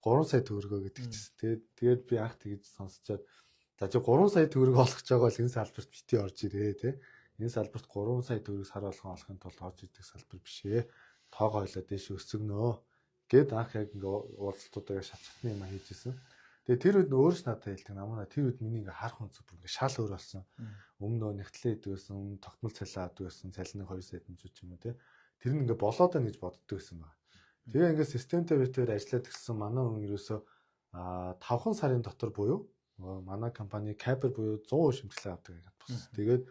3 сая төгрөгөө гэдэг чинь. Тэгээд би анх тэгж сонсчоод за чи 3 сая төгрөг олох гэж байгаа бол энэ салбарт бити орж ирээ тий. Энэ салбарт 3 сая төгрөг сар болгон олохын тулд орж ирдэг салбар биш ээ. Тоогоо ойлоо дэш өсгөнөө гэд анх яг ингээ уулзалтуудаа шатны юм хийжсэн. Тэгээ тэр үед өөрөөс надад хэлдэг намаа тэр үед миний ингээ харах үнцэг бүр ингээ шал өөр болсон. Өмнө нэгтлээ идвэсэн, өмнө тогтмол цалин авдаг байсан, цалины 2 сая тэмцүүч юм уу тий. Тэр нь ингээ болоод байна гэж боддог байсан байна. Тэгээ ингээ системтэй битээр ажиллаад гисэн манай хүн ерөөсөө 5 сарын дотор буюу манай компани Капер буюу 100% шимтгэлээ авдаг гэж бодсон. Тэгээд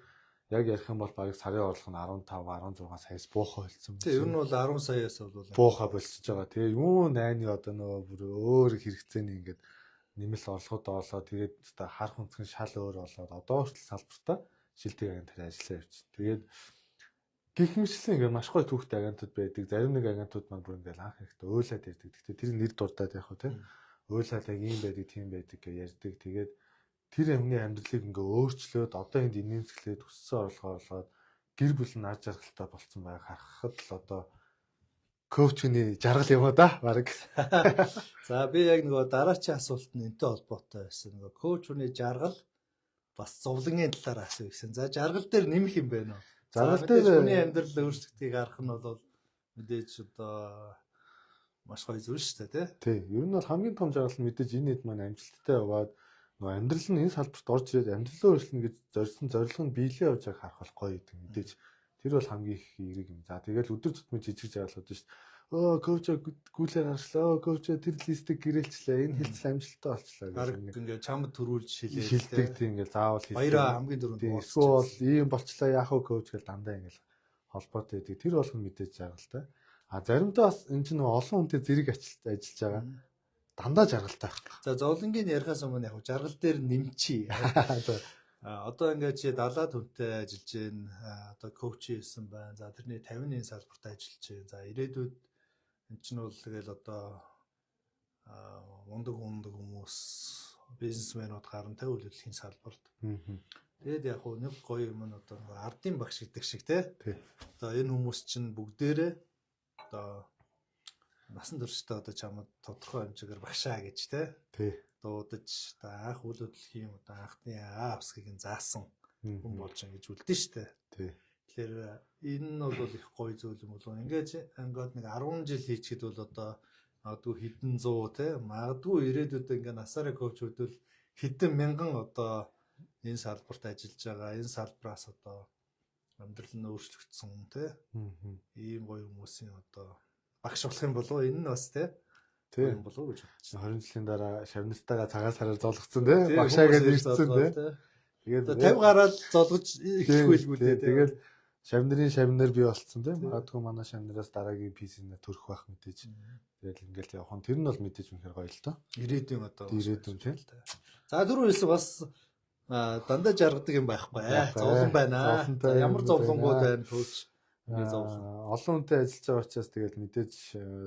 яг ярих юм бол багы сарын орлого нь 15 16 саяас буухаа болсон. Тэгээ ер нь бол 10 саяас бол буухаа болчихж байгаа. Тэгээ юу найны одоо нөгөө бүр өөр хэрэгцээний ингээд нэмэлт орлогод олоо тэгээд харах үнцгэн шал өөр болоод одоо хүртэл салбартаа шилдэг агентаар ажиллаа явчихсан. Тэгээд гих мэтлэн ингээд маш гоё түүхтэй агентууд байдаг. Зарим нэг агентууд маань бүр ингээд анх ихтэй ойлаад ярьдаг. Гэхдээ тэр нэр дурдаад яг хөө тийм ойлаад яг ийм байдаг, тийм байдаг гэж ярьдаг. Тэгээд тэр амны амьдралыг ингээ өөрчлөөд одоо энд инээмсэглээд өссөн орлогоо олгоод гэр бүл нь ар жаргалтай болцсон байг харахад л одоо коучны жаргал юм да баг. За би яг нөгөө дараачийн асуулт нь энтэй холбоотой байсан. Нөгөө коучны жаргал бас зовлонгийн талаар асуу гэсэн. За жаргал дээр нэмэх юм байна уу? Жаргал дээр хүний амьдрал өөрчлөгдгийг харах нь бол мэдээж одоо маш гоё зүйл шүү дээ тий. Ер нь бол хамгийн том жаргал нь мэдээж энэ хэд маань амжилттай яваад нөгөө амьдрал нь энэ салбарт орж ирээд амьдралаа өөрчлөнө гэж зорьсон зорилго нь биелээ явж байгааг харах бол гоё гэдэг. Мэдээж тэр бол хамгийн их эерэг юм. За тэгэл өдөр тутмын жижиг жаргалууд шүү дээ. Коуч гүйлээр харшлаа. Коуч тэр листийг гэрэлчлээ. Энэ хилцэл амжилттай болчлаа гэж ингээд чамд төрүүлж шилдэг тийм ингээд заавал хэлдэг. Баяраа хамгийн дөрөнд эсвэл ийм болчлаа яах вэ коуч гэж дандаа ингээд холбоотой байдаг. Тэр болгон мэдээж жаргалтай. А заримдаа бас энэ чинь олон хүнтэй зэрэг ажиллаж байгаа. Дандаа жаргалтай байх. За зовлонгийн ярихаас өмнө яг жаргал дээр нэмчи. Одоо ингээд чи 70 хүнтэй ажиллаж гин одоо коуч хийсэн байна. За тэрний 50-ны салбарт ажиллаж гин. За ирээдүйд энэ чинь бол тэгэл одоо мундаг хүмүүс бизнесмэнүүд гарan тавь үйлдвэрлэлийн салбарт Тэгээд яг хөө нэг гоё юм нь одоо ардын багш гэдэг шиг те. Тий. Одоо энэ хүмүүс чинь бүгдээрээ одоо насан туршдаа одоо чамд тодорхой хэмжээгээр багшаа гэж те. Тий. Дуудаж одоо анх үйл хөдлөлийн одоо анхны авсгийг заасан хүн болж ингэж үлдэн штэ. Тий. Тэгэхээр энэ нь бол их гоё зүйл юм болов. Ингээд нэг 10 жил хийчихэд бол одоо магадгүй хэдэн 100 те магадгүй ирээдүйд ингээд насаараа коуч хөдөл хэдэн мянган одоо энэ салбарт ажиллаж байгаа энэ салбраас одоо амьдрал нь өөрчлөгдсөн те ийм гоё хүмүүсийн одоо багш болох юм болов энэ нь бас те юм болов гэж бодчих. 20 жилийн дараа шавнистайгаа цагаан сараар золгоцсон те багшаа гэж ирсэн те. Тэгээд 50 гараад золгож эхлэхгүй л гүлээ те. Тэгээд шавнар бий болцсон те. Магадгүй манай шавнараас дараагийн PC-нэ төрөх байх мэдээж. Тэгэл ингээл явах нь тэр нь бол мэдээж үнэхээр гоё л доо. Ирээдүйн одоо ирээдүйн тийм. За түрүү хэлсэн бас дандаа жаргадаг юм байхгүй. Зовлон байна. Ямар зовлонгууд байна хөөч. Олон хүнтэй ажиллаж байгаа учраас тэгэл мэдээж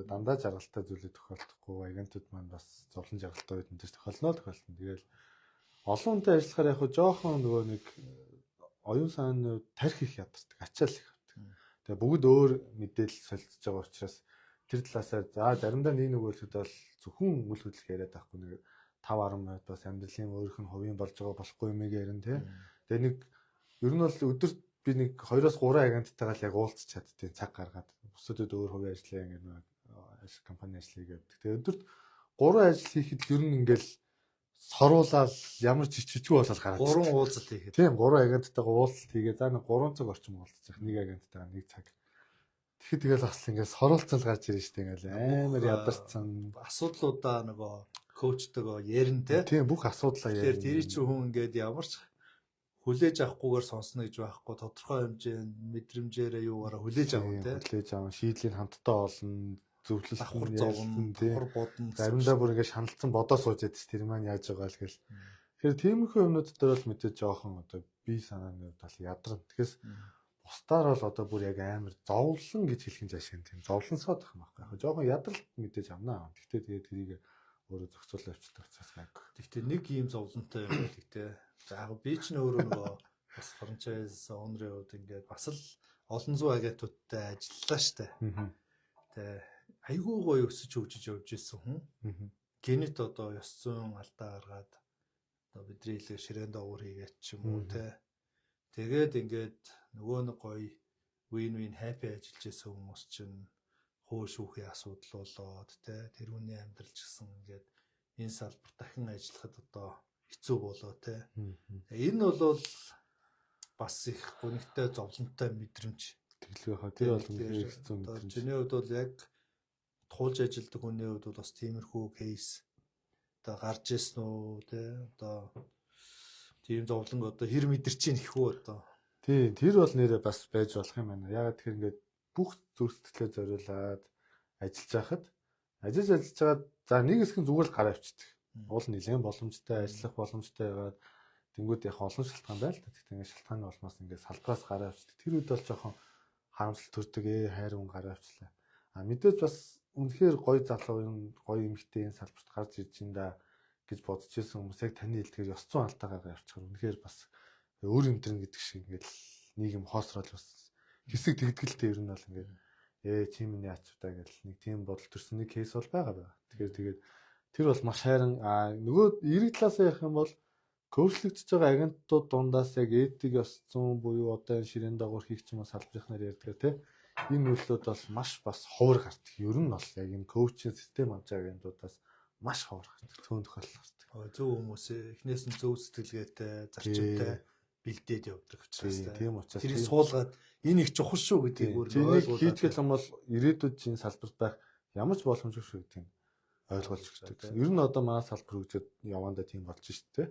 дандаа жаргалтай зүйлээ тохиолдохгүй. Агентууд маань бас зовлон жаргалтай үед мэдээж тохиолдно. Тэгэл олон хүнтэй ажиллахаар яг жоохон нөгөө нэг оюун санааны тарих их ядардаг. Ачаал их авдаг. Тэгээ бүгд өөр мэдээлэл солилцож байгаа учраас тэр талаасаа за заримдаа нэг өгөөлөхөд бол зөвхөн үйл хөдлөх яриад байхгүй нэг 5-10 минут бас амьдралын өөрийнх нь хувийн болж байгаа болохгүй юм ярина тий. Тэгээ нэг ер нь бол өдөрт би нэг 2-3 агенттайгаа л яг уулзч чаддیں۔ Цаг гаргаад бусдад өөр хувийн ажлаа ингэ нэг компани ажлыг явуулдаг. Тэгээ өдөрт 3 ажил хийхэд ер нь ингээл соруулаад ямар жижигчгүй болол гараад 3 уулзалт хийхэд. Тийм 3 агенттайгаа уулзалт хийгээ за нэг 3 цаг орчим уулзчих. Нэг агенттайгаа 1 цаг. Тэгэхэд тэгэл бас ингээд соролцол гарч ирж штэ ингээл амар ядарсан. Асуудлуудаа нөгөө коучтойгоо ярина те. Тийм бүх асуудлаа ярина. Тэгэхээр тэр чинь хүн ингээд ямар ч хүлээж авахгүйгээр сонсно гэж байхгүй тодорхой хэмжээнд мэдрэмжээрээ юугаараа хүлээж авах те. Хүлээж авах шийдлийг хамтдаа олно. Зөвлөлт давхар зовно, давхар бодно. Заримдаа бүр ингээд шаналцсан бодоо сууж ядчих тэр маань яаж байгаа л гэл. Тэгэхээр тиймэрхүү юмнууд дээр бол мэдээж жоохон одоо бие санааны бол ядарна. Тэгэхээр бусдаар бол одоо бүр яг амар зовлон гэж хэлэх нь жашин тийм зовлонсоод байх юм байна. Жоохон ядралт мэдээж авнаа. Гэхдээ тэгээд тэрийг өөрөө зохицуулж авчдаг учраас гайг. Гэхдээ нэг ийм зовлонтой юм байна гэхдээ за яг би ч өөрөө нөгөө бас франчайз оонрын хувьд ингээд бас л олон зуун агентуудтай ажиллалаа штэ. Тэгээ айгүй гоё өсөж хөгжиж явж ирсэн хүн. Генет одоо ёс зүйн алдаа гаргаад одоо бидний хэлээ ширээн доогуур хийгээд ч юм уу те. Тэгээд ингээд нөгөө нэг гоё win happy ажиллаж байсан хүмүүс чинь хөө шүүхийн асуудал болоод те тэр хүний амьдрал ч гэсэн ингээд энэ салбар дахин ажиллахад одоо хэцүү болоо те. Энэ бол бас их гонигтай зовлонтой мэдрэмж. Тэглэх хаа тэр бол үнэхээр хэцүү мэдрэмж. Чиний хувьд бол яг туулж ажилладаг хүний хувьд бол бас тиймэрхүү кейс одоо гарч ирсэн үү те одоо тийм зовлон одоо хэр мэдэрч ийн гэхүү одоо. Тий, тэр бол нэрээ бас байж болох юм байна. Ягаад тэгэхээр ингээд бүх зүрх сэтгэлээ зориулаад ажиллаж байгаад за нэг хэсэг зүгээр л гараа авчдаг. Уул нэлээд боломжтой ажиллах боломжтой байгаад тэнгууд яг олон шалтгаан байл та. Тэгтээ ингээд шалтгааны болмоос ингээд салбараас гараа авчдаг. Тэр үед бол жоохон харамсал төрдөг хайр хүн гараа авчлаа. Мэдээж бас үнэхээр гоё залуу юм гоё эмэгтэй энэ салбарт гарч ирж ин да гэж бодож ирсэн хүмүүс яг таны хэлдгээр ёс зүйн алдаагаар явчихаар үнэхээр бас өөр юм төрн гэдэг шиг ингээд нийгэм хоосрол бас хэсэг тэгдгэлтэй ер нь бол ингээд чи миний ачуудаа гэл нэг тийм бодол төрсөн нэг кейс бол байгаа. Тэгэхээр тэр бол маш хайран нөгөө эрэг талаасаа явах юм бол коучлэгдэж байгаа агентууд дундаас яг этик ёс зүйн буюу одоо ширээн дагуур хийх ч юм уу салбарынхнаар ярьдаг те. Энэ үйлдэлүүд бол маш бас ховор гардаг. Ер нь бол яг энэ коучинг систем авч байгаа агентуудаас маш ховор гардаг. Төөн тохиолдол гардаг. Зөв хүмүүс эхнээс нь зөв сэтгэлгээтэй, зарчимтай бэлдээд явдаг учраас тийм учраас тэрийг суулгаад энэ их чухал шүү гэдгийг өөрөө хийчихэл юм бол ирээдүйд энэ салбарт байх ямар ч боломжгүй шүү гэдгийг ойлгуулж өгдөг. Ер нь одоо манай салбар хөгжөөд явандаа тийм болж шүү дээ.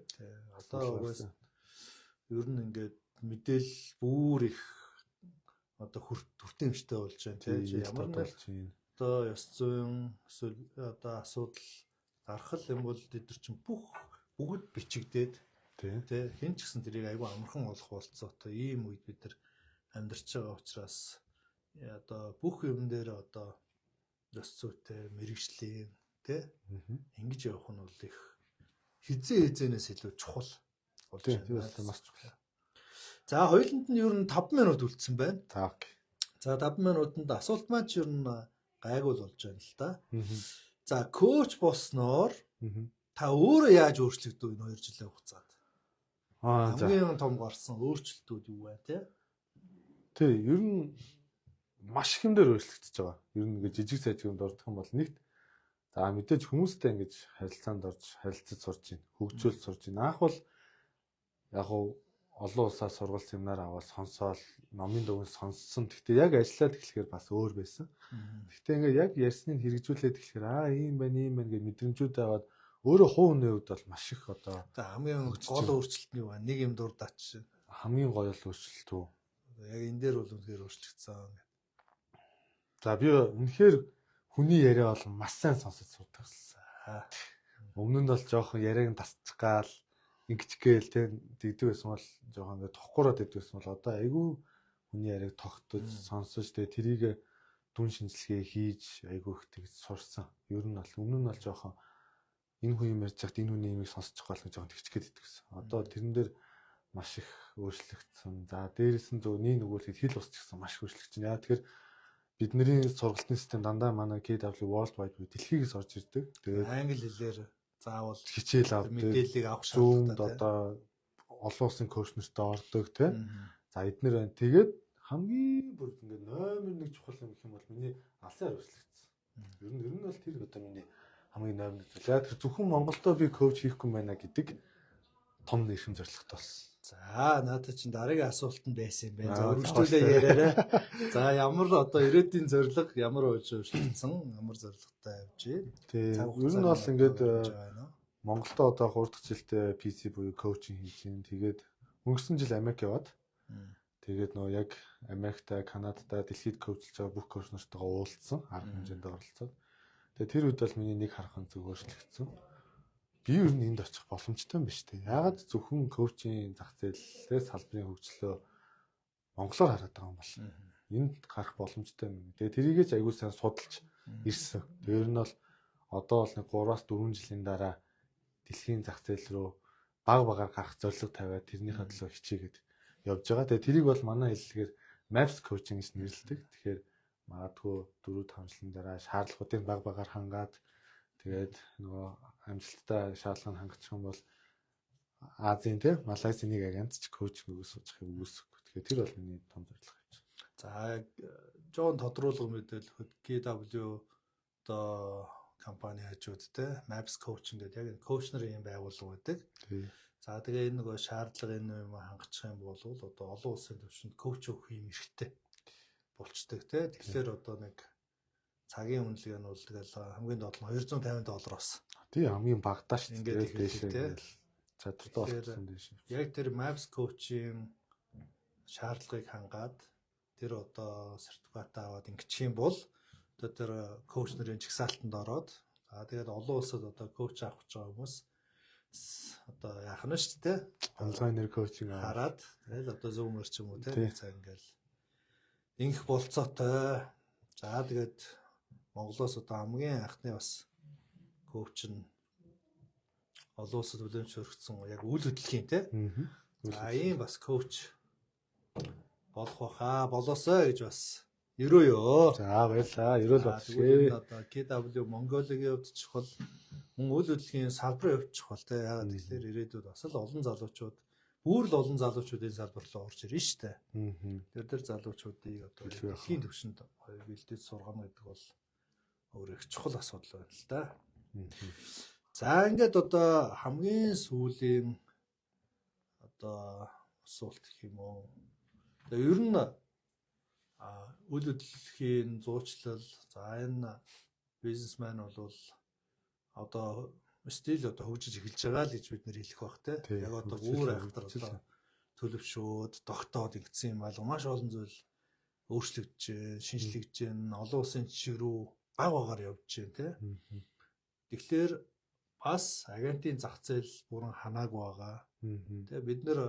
Одоо угаас ер нь ингээд мэдээлэл бүр их одоо хүртээмжтэй болж байна тийм ямар нэг одоо ёс зүйн эсвэл одоо асуудал гарах юм бол бид нар чинь бүгд бичигдээд тийм хэн ч гэсэн тэрийг айгүй амархан олох болцоо одоо ийм үед бид нар амьдарч байгаа учраас одоо бүх юм дээр одоо ёс зүйтэй мэрэгжлийн тийм ингэж явах нь бол их хизээ хизээнээс илүү чухал болж байна. Тийм маш чухал. За хоёуланд нь ер нь 5 минут үлдсэн байна. За окей. За 5 минутанд асуулт маань ч ер нь гайгүй болж байна л да. Мгм. За коуч болсноор Мгм. та өөрөө яаж өөрчлөгдөв энэ 2 жилийн хугацаанд? За. Хамгийн том гарсан өөрчлөлтүүд юу вэ те? Тий, ер нь маш их юм дээр өөрчлөгдөж байгаа. Ер нь ингээд жижиг сайжиг юмд ордох юм бол нэгт за мэдээж хүмүүстэй ингэж харилцаанд орж харилцаж сурж байна. Хөгжөөл сурж байна. Анх бол яг хуу олон улсаас сургууль семинар аваад сонсоол номын дүгнэлт сонссон. Гэхдээ яг ажиллаад эхлэхээр бас өөр байсан. Гэхдээ ингээд яг ярьсныг хэрэгжүүлээд эхлэхээр ийм байна гэж мэдрэмжүүд аваад өөрөө хувийн хувьд бол маш их одоо За хамгийн гол өөрчлөлт нь юу вэ? Нэг юм дурдаач. хамгийн гоё л өөрчлөлт үү. Яг энэ дээр бол үнэхээр өөрчлөгдсөн. За би үнэхээр хүний яриа бол маш сайн сонсож суудаг гэсэн. Өмнө нь бол жоохон яриаг нь тасчих гал ингэчгээл тэгдэг байсан бол жоохон ингээд тоххураад иддэг байсан бол одоо айгүй хүний яриаг тогтож сонсож тэрийг дүн шинжилгээ хийж айгүй их тэгж сурсан. Ер нь бол өмнө нь бол жоохон энэ хүн юм ярьж байхад энэ хүний юмыг сонсчих гал гэж жоохон тэгчгээд иддэг гэсэн. Одоо тэрэн дээр маш их өөрчлөгдсөн. За дээрээс нь зөв нэг нөгөөлөд хэл ус ч гэсэн маш их өөрчлөгдсөн. Яа тэгэхээр бидний сургалтын систем дандаа манай KW World Wide Web дэлхийгээс орж ирдэг. Тэгээд англи хэлээр заавал хичээл авдаг. мэдээллийг авах Zoom-д шаардлагатай. одоо олон улсын коуч нартай ордог тий. За эднэр байна. Тэгээд хамгийн бүр ингээд номер 1 чухал юм гэх юм бол миний алсаар өөрчлөгдсөн. Ер нь бол тэр одоо миний хамгийн номер 1 зүйл. Тэр зөвхөн Монголдоо би коуч хийхгүй байна гэдэг том нэршин зорилготой болсон. За надад чинь дараагийн асуултанд байсан юм байна. За өргөжлүүлээ яриарай. За ямар одоо ирээдүйн зорилго, ямар өөрчлөгдсөн, ямар зорилготой явж байна? Тий. Ер нь бол ингээд Монголдо одоо 3 дахь жилдээ PC буюу коучинг хийж байна. Тэгээд өнгөрсөн жил Америк яваад тэгээд нөө яг Америкта, Канадада дэлхийд коучлж байгаа бүх коуч нартайгаа уулзсан, арга хэмжээнд оролцоод. Тэгээд тэр үед бол миний нэг харах зүг өөрчлөгдсөн. Би ер нь энд очих боломжтой юм биш үү? Ягаад зөвхөн коучинг зах зээлээс салбарын хөгжлөө монголоор хараад байгаа юм бол энд гарах боломжтой юм. Тэгээ тэрийгээ ч аягүй сайн судалж ирсэн. Тэр нь бол одоо бол нэг 3-4 жилийн дараа дэлхийн зах зээл рүү баг багаар гарах зорилго тавиад тэрнийхээ төлөө хичээгээд явж байгаа. Тэгээ тэрийг бол манай хэллэгээр Maps coaching гэж нэрлэдэг. Тэгэхээр магадгүй 4-5 жилийн дараа шаардлагуудыг баг багаар хангаад тэгээд нөгөө амжилттай шаардлага хангачих юм бол Азийн Малайзийн нэг агент ч коуч өгөөс суужихыг үүсэхгүй. Тэгэхээр тэр бол миний том зорилго байж байна. За жоон тодруулга мэдээлэл KW одоо компани хажууд Maps coaching гэдэг яг коуч нарын юм байгууллага байдаг. За тэгээ энэ нөгөө шаардлага энэ юм хангачих юм бол одоо олон улсын түвшинд коуч өгөх юм хэрэгтэй болчдөг тэгэхээр одоо нэг цагийн үнэлгээ нь бол тэгэл хамгийн доод нь $250. Тий хамгийн багтаа шүү дээ. Ингээд чадвартай болсон дээ шүү. Яг тэр Maps coaching шаардлагыг хангаад тэр одоо сертификат аваад ингэчих юм бол одоо тэр коуч нарын жигсаалтанд ороод за тэгээд олон улсад одоо коуч авах гэж байгаа хүмүүс одоо яах нь шүү дээ. Онлайнер коучинг хараад тэгэл одоо Zoom-ээр ч юм уу нэг цаг ингээл ингэх болцоотой. За тэгээд Монголоос одоо хамгийн анхны бас коуч нь олон улсад хүлээмж өргөцсөн яг үйл хөдлөлийн За ийм бас коуч болох баха болоосоо гэж бас ерөөё. За баярлаа. Ерөөл батшгүй. Одоо KW Mongolia-гийн хувьд чухал мөн үйл хөдлөлийн салбарын хувьд чухал яагаад гэвэл ирээдүйд бас л олон залуучууд бүр л олон залуучууд энэ салбар руу орж ирнэ шүү дээ. Тэр залуучуудыг одоо дэлхийн түвшинд бэлдэж сургана гэдэг бол өөр их чухал асуудал байна л да. За ингээд одоо хамгийн сүүлийн одоо асуулт гэх юм уу. Тэгээ ер нь үйл хөдлөлийн зуучлал за энэ бизнесмен бол одоо стил одоо хөгжиж эхэлж байгаа л гэж бид нэр хэлэх бах те. Яг одоо өөр айхтар одоо төлөвшөөд тогтоод ингэсэн юм алга маш олон зүйл өөрчлөгдөж, шинжлэгдэж, олон улсын жишээ рүү баг багаар явж байна те. Тэгэхээр бас агентийн зах зээл бүрэн ханаагүй байгаа. Тэгээ бид нэр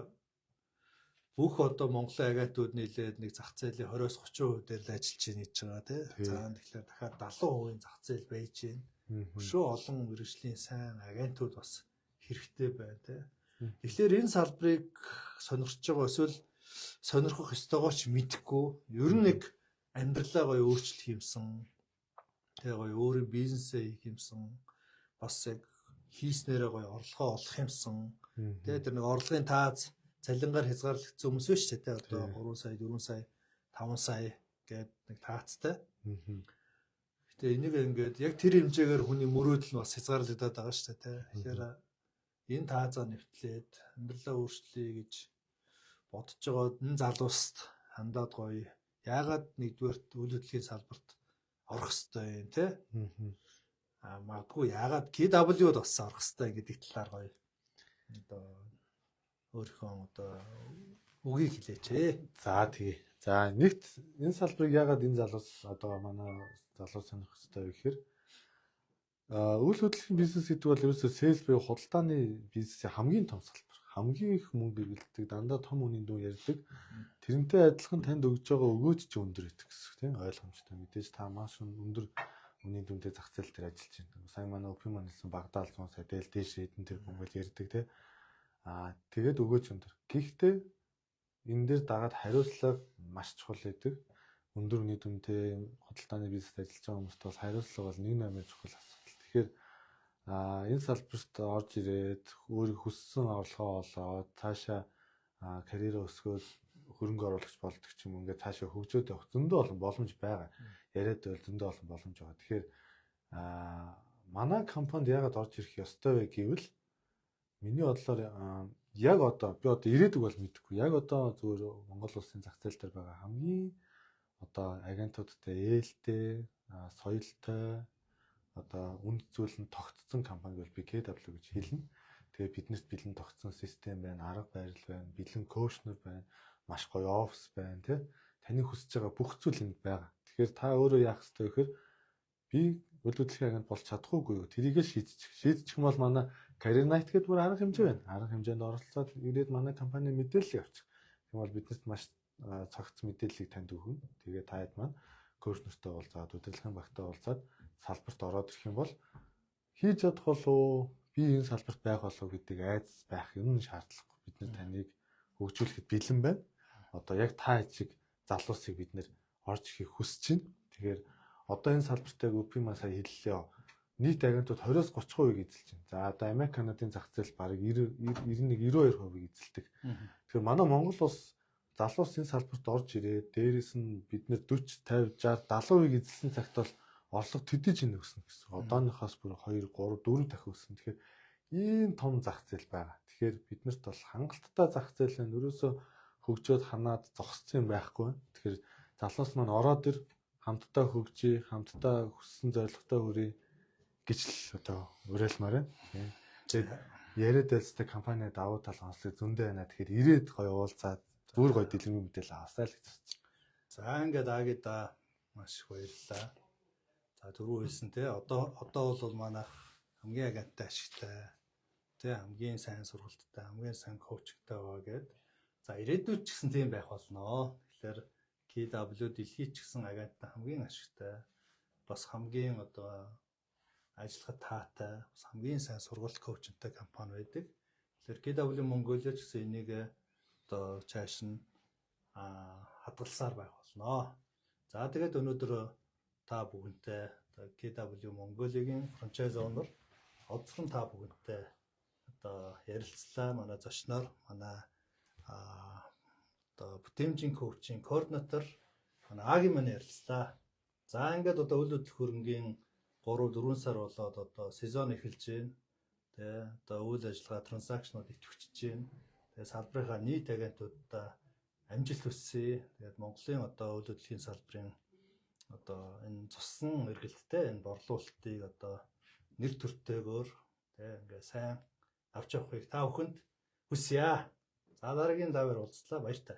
бүх одоо Монголын агентууд нийлээд нэг зах зээлийн 20-30% дээр л ажиллаж байна гэж байгаа тий. За тэгэхээр дахиад 70% зах зээл байж байна. Өшөө олон мэргэжлийн сайн агентууд бас хэрэгтэй байна тий. Тэгэхээр энэ салбарыг сонирхож байгаа эсвэл сонирхох ёстойгоо ч мэдэхгүй. Ер нь нэг амьдралаа гоё өөрчлөх юмсан. Тэгээ гоё өөрийн бизнесээ хийх юмсан. Бас яг хийснээрээ гоё орлогоо олох юмсан. Тэгээ тэр нэг орлогын тааз цалингаар хязгаарлагдсан хүмүүс биш ч тэ одоо 3 сая, 4 сая, 5 сая гээд нэг таацтай. Гэтэ энийг ингээд яг тэр хэмжээгээр хүний мөрөөдөл нь бас хязгаарлагдаад байгаа шүү дээ тэ. Тэгэхээр энэ таазаа нэвтлээд амьдралаа өөрчлөе гэж бодож байгаа энэ залууст хандаад гоё. Яагаад нэгдүгээрт үйл хөдлөлийн салбарт орох хэвтэй юм те. Магадгүй яагаад KW-д бас орох хэвтэй гэдэг талаар гоё. Одоо өөрийнхөө одоо үгийг хэлээч ээ. За тэгээ. За нэгт энэ салбарыг яагаад энэ залуус одоо манай залуу сонирх хэвтэй вэ гэхээр үйл хөдлөлийн бизнес гэдэг бол ерөөсөө сейлс буюу худалдааны бизнесийн хамгийн том салбар. Хамгийн их мөнгө бэлддэг, дандаа том үнийн дүү ярьдаг. Тэрнтэй адилхан танд өгж байгаа өгөөж ч өндөр идэх гэсэн тийм ойлгомжтой. Мэдээж та маш өндөр үнийн дүнтэй зах зээл дээр ажиллаж байна. Сайн манай Open Man-сэн багадаа 100 сая дээл дээш хэдэн тэр хүмүүс ярьдаг тийм. Тэгээд өгөөж өндөр. Гэхдээ энэ дээр дагаад хариуцлага маш чухал байдаг. Өндөр үнийн дүнтэй худалдааны бизнест ажиллаж байгаа хүмүүст бол хариуцлага бол нэг нэмэр чухал асуудал. Тэгэхээр энэ салбарт орж ирээд өөрийн хүссэн орлогоо олоод цаашаа карьераа өсгөөд хөрөнгө оруулагч болдог ч юм ингээд цаашаа хөгжөөд явах зөндөө олон боломж байгаа. Яриад байвал зөндөө олон боломж байгаа. Тэгэхээр манай компанид яагаад орж ирэх ёстой вэ гэвэл миний бодлоор яг одоо би одоо ирээдүг бол мэдэхгүй. Яг одоо зөвхөн Монгол улсын зах зээл дээр байгаа хамгийн одоо агентуудтай ээлтэй, соёлтой одоо үнд зүйл нь тогтцсон компани бол би KW гэж хэлнэ. Тэгээ биднэрт бэлэн тогтсон систем байна, арга барил байна, бэлэн коучнер байна, маш гоё офис байна, тий. Таны хүсэж байгаа бүх зүйл энд байгаа. Тэгэхээр та өөрөө яах ёстой вэ гэхээр би үйл хөдлөлийн агент болж чадахгүй юу? Тэрийгээ шийдчих юм бол манай Career Night гэдэг бүр арга хэмжээ байна. Арга хэмжээнд оролцоод ирээд манай компани мэдээлэл явуучих. Тийм бол биднэрт маш цогц мэдээллийг танд өгнө. Тэгээ та хэд маань коучнертэй уулзаад, удирдлагын багтаа уулзаад салбарт ороод ирэх юм бол хийж чадах болов би энэ салбарт байх болов гэдэг айдас байх юм шаардлагагүй. Бид нэр таныг хөгжүүлэхэд бэлэн байна. Одоо яг та шиг залуусыг бид нэр орж ирэхийг хүсэж байна. Тэгэхээр одоо энэ салбартаа Open Man сая хэллээ. Нийт агентууд 20-30% эзэлж байна. За одоо Америк, Канадын зах зээл бараг 91-92% эзэлдэг. Тэгэхээр манай Монгол улс залуус энэ салбарт орж ирээд дээрээс нь бид нэр 40, 50, 60, 70% эзэлсэн цагт бол орлого төдийж өснө гэсэн. Одооныхоос бүр 2, 3, 4 дахин өснө. Тэгэхээр ийм том зах зээл байгаа. Тэгэхээр биднэрт бол хангалттай зах зээл нь ерөөсөө хөгжөөд ханаад зогссон юм байхгүй. Тэгэхээр залуус маань ороод ир хамтдаа хөгжиж, хамтдаа хүссэн зорилготой хүрээ гэж л одоо уриалмаар байна. Тэгээд яриад байлстай компани давуу тал онцлог зөндөө байна. Тэгэхээр ирээд гоё уулзаад бүр гоё дэлгэрэнгүй мэдээлэл авсаа л гэж бодож байна. За ингээд ааgiда маш их баярлалаа. За түрүү хэлсэн те одоо бол манайх хамгийн агенттай ашигтай те хамгийн сайн сургалттай хамгийн сайн коучтай байгаа гэд. За ирээдүйд ч гэсэн тийм байх болно. Тэгэхээр KW дэлхийд ч гэсэн агенттай хамгийн ашигтай бас хамгийн одоо ажиллахад таатай бас хамгийн сайн сургалт коучтай компани байдаг. Тэгэхээр KW Mongolia ч гэсэн энийг одоо цааш нь хадгалсаар байх болно. За тэгээд өнөөдөр та бүхэнтэй KW Mongolia-гийн франчайз оонер одцгон та бүхэнтэй одоо ярилцлаа. Манай зочноор манай одоо бүтээмжийн коучийн координатор манай Аги маань ярилцлаа. За ингээд одоо үйл хөдлөх хөрөнгийн 3-4 сар болоод одоо сезон эхэлж байна. Тэ одоо үйл ажиллагаа транзакшнууд идэвхжиж байна. Тэгээ салбарынхаа нийт агентуудаа амжилт хүсье. Тэгээд Монголын одоо үйл хөдлөлийн салбарын одоо энэ цуссан эргэлттэй энэ борлуулалтыг одоо нэр төртэйгээр тэ ингээ сайн авч явахыг та бүхэнд хүсье. За дараагийн даваар уулзлаа баяртай.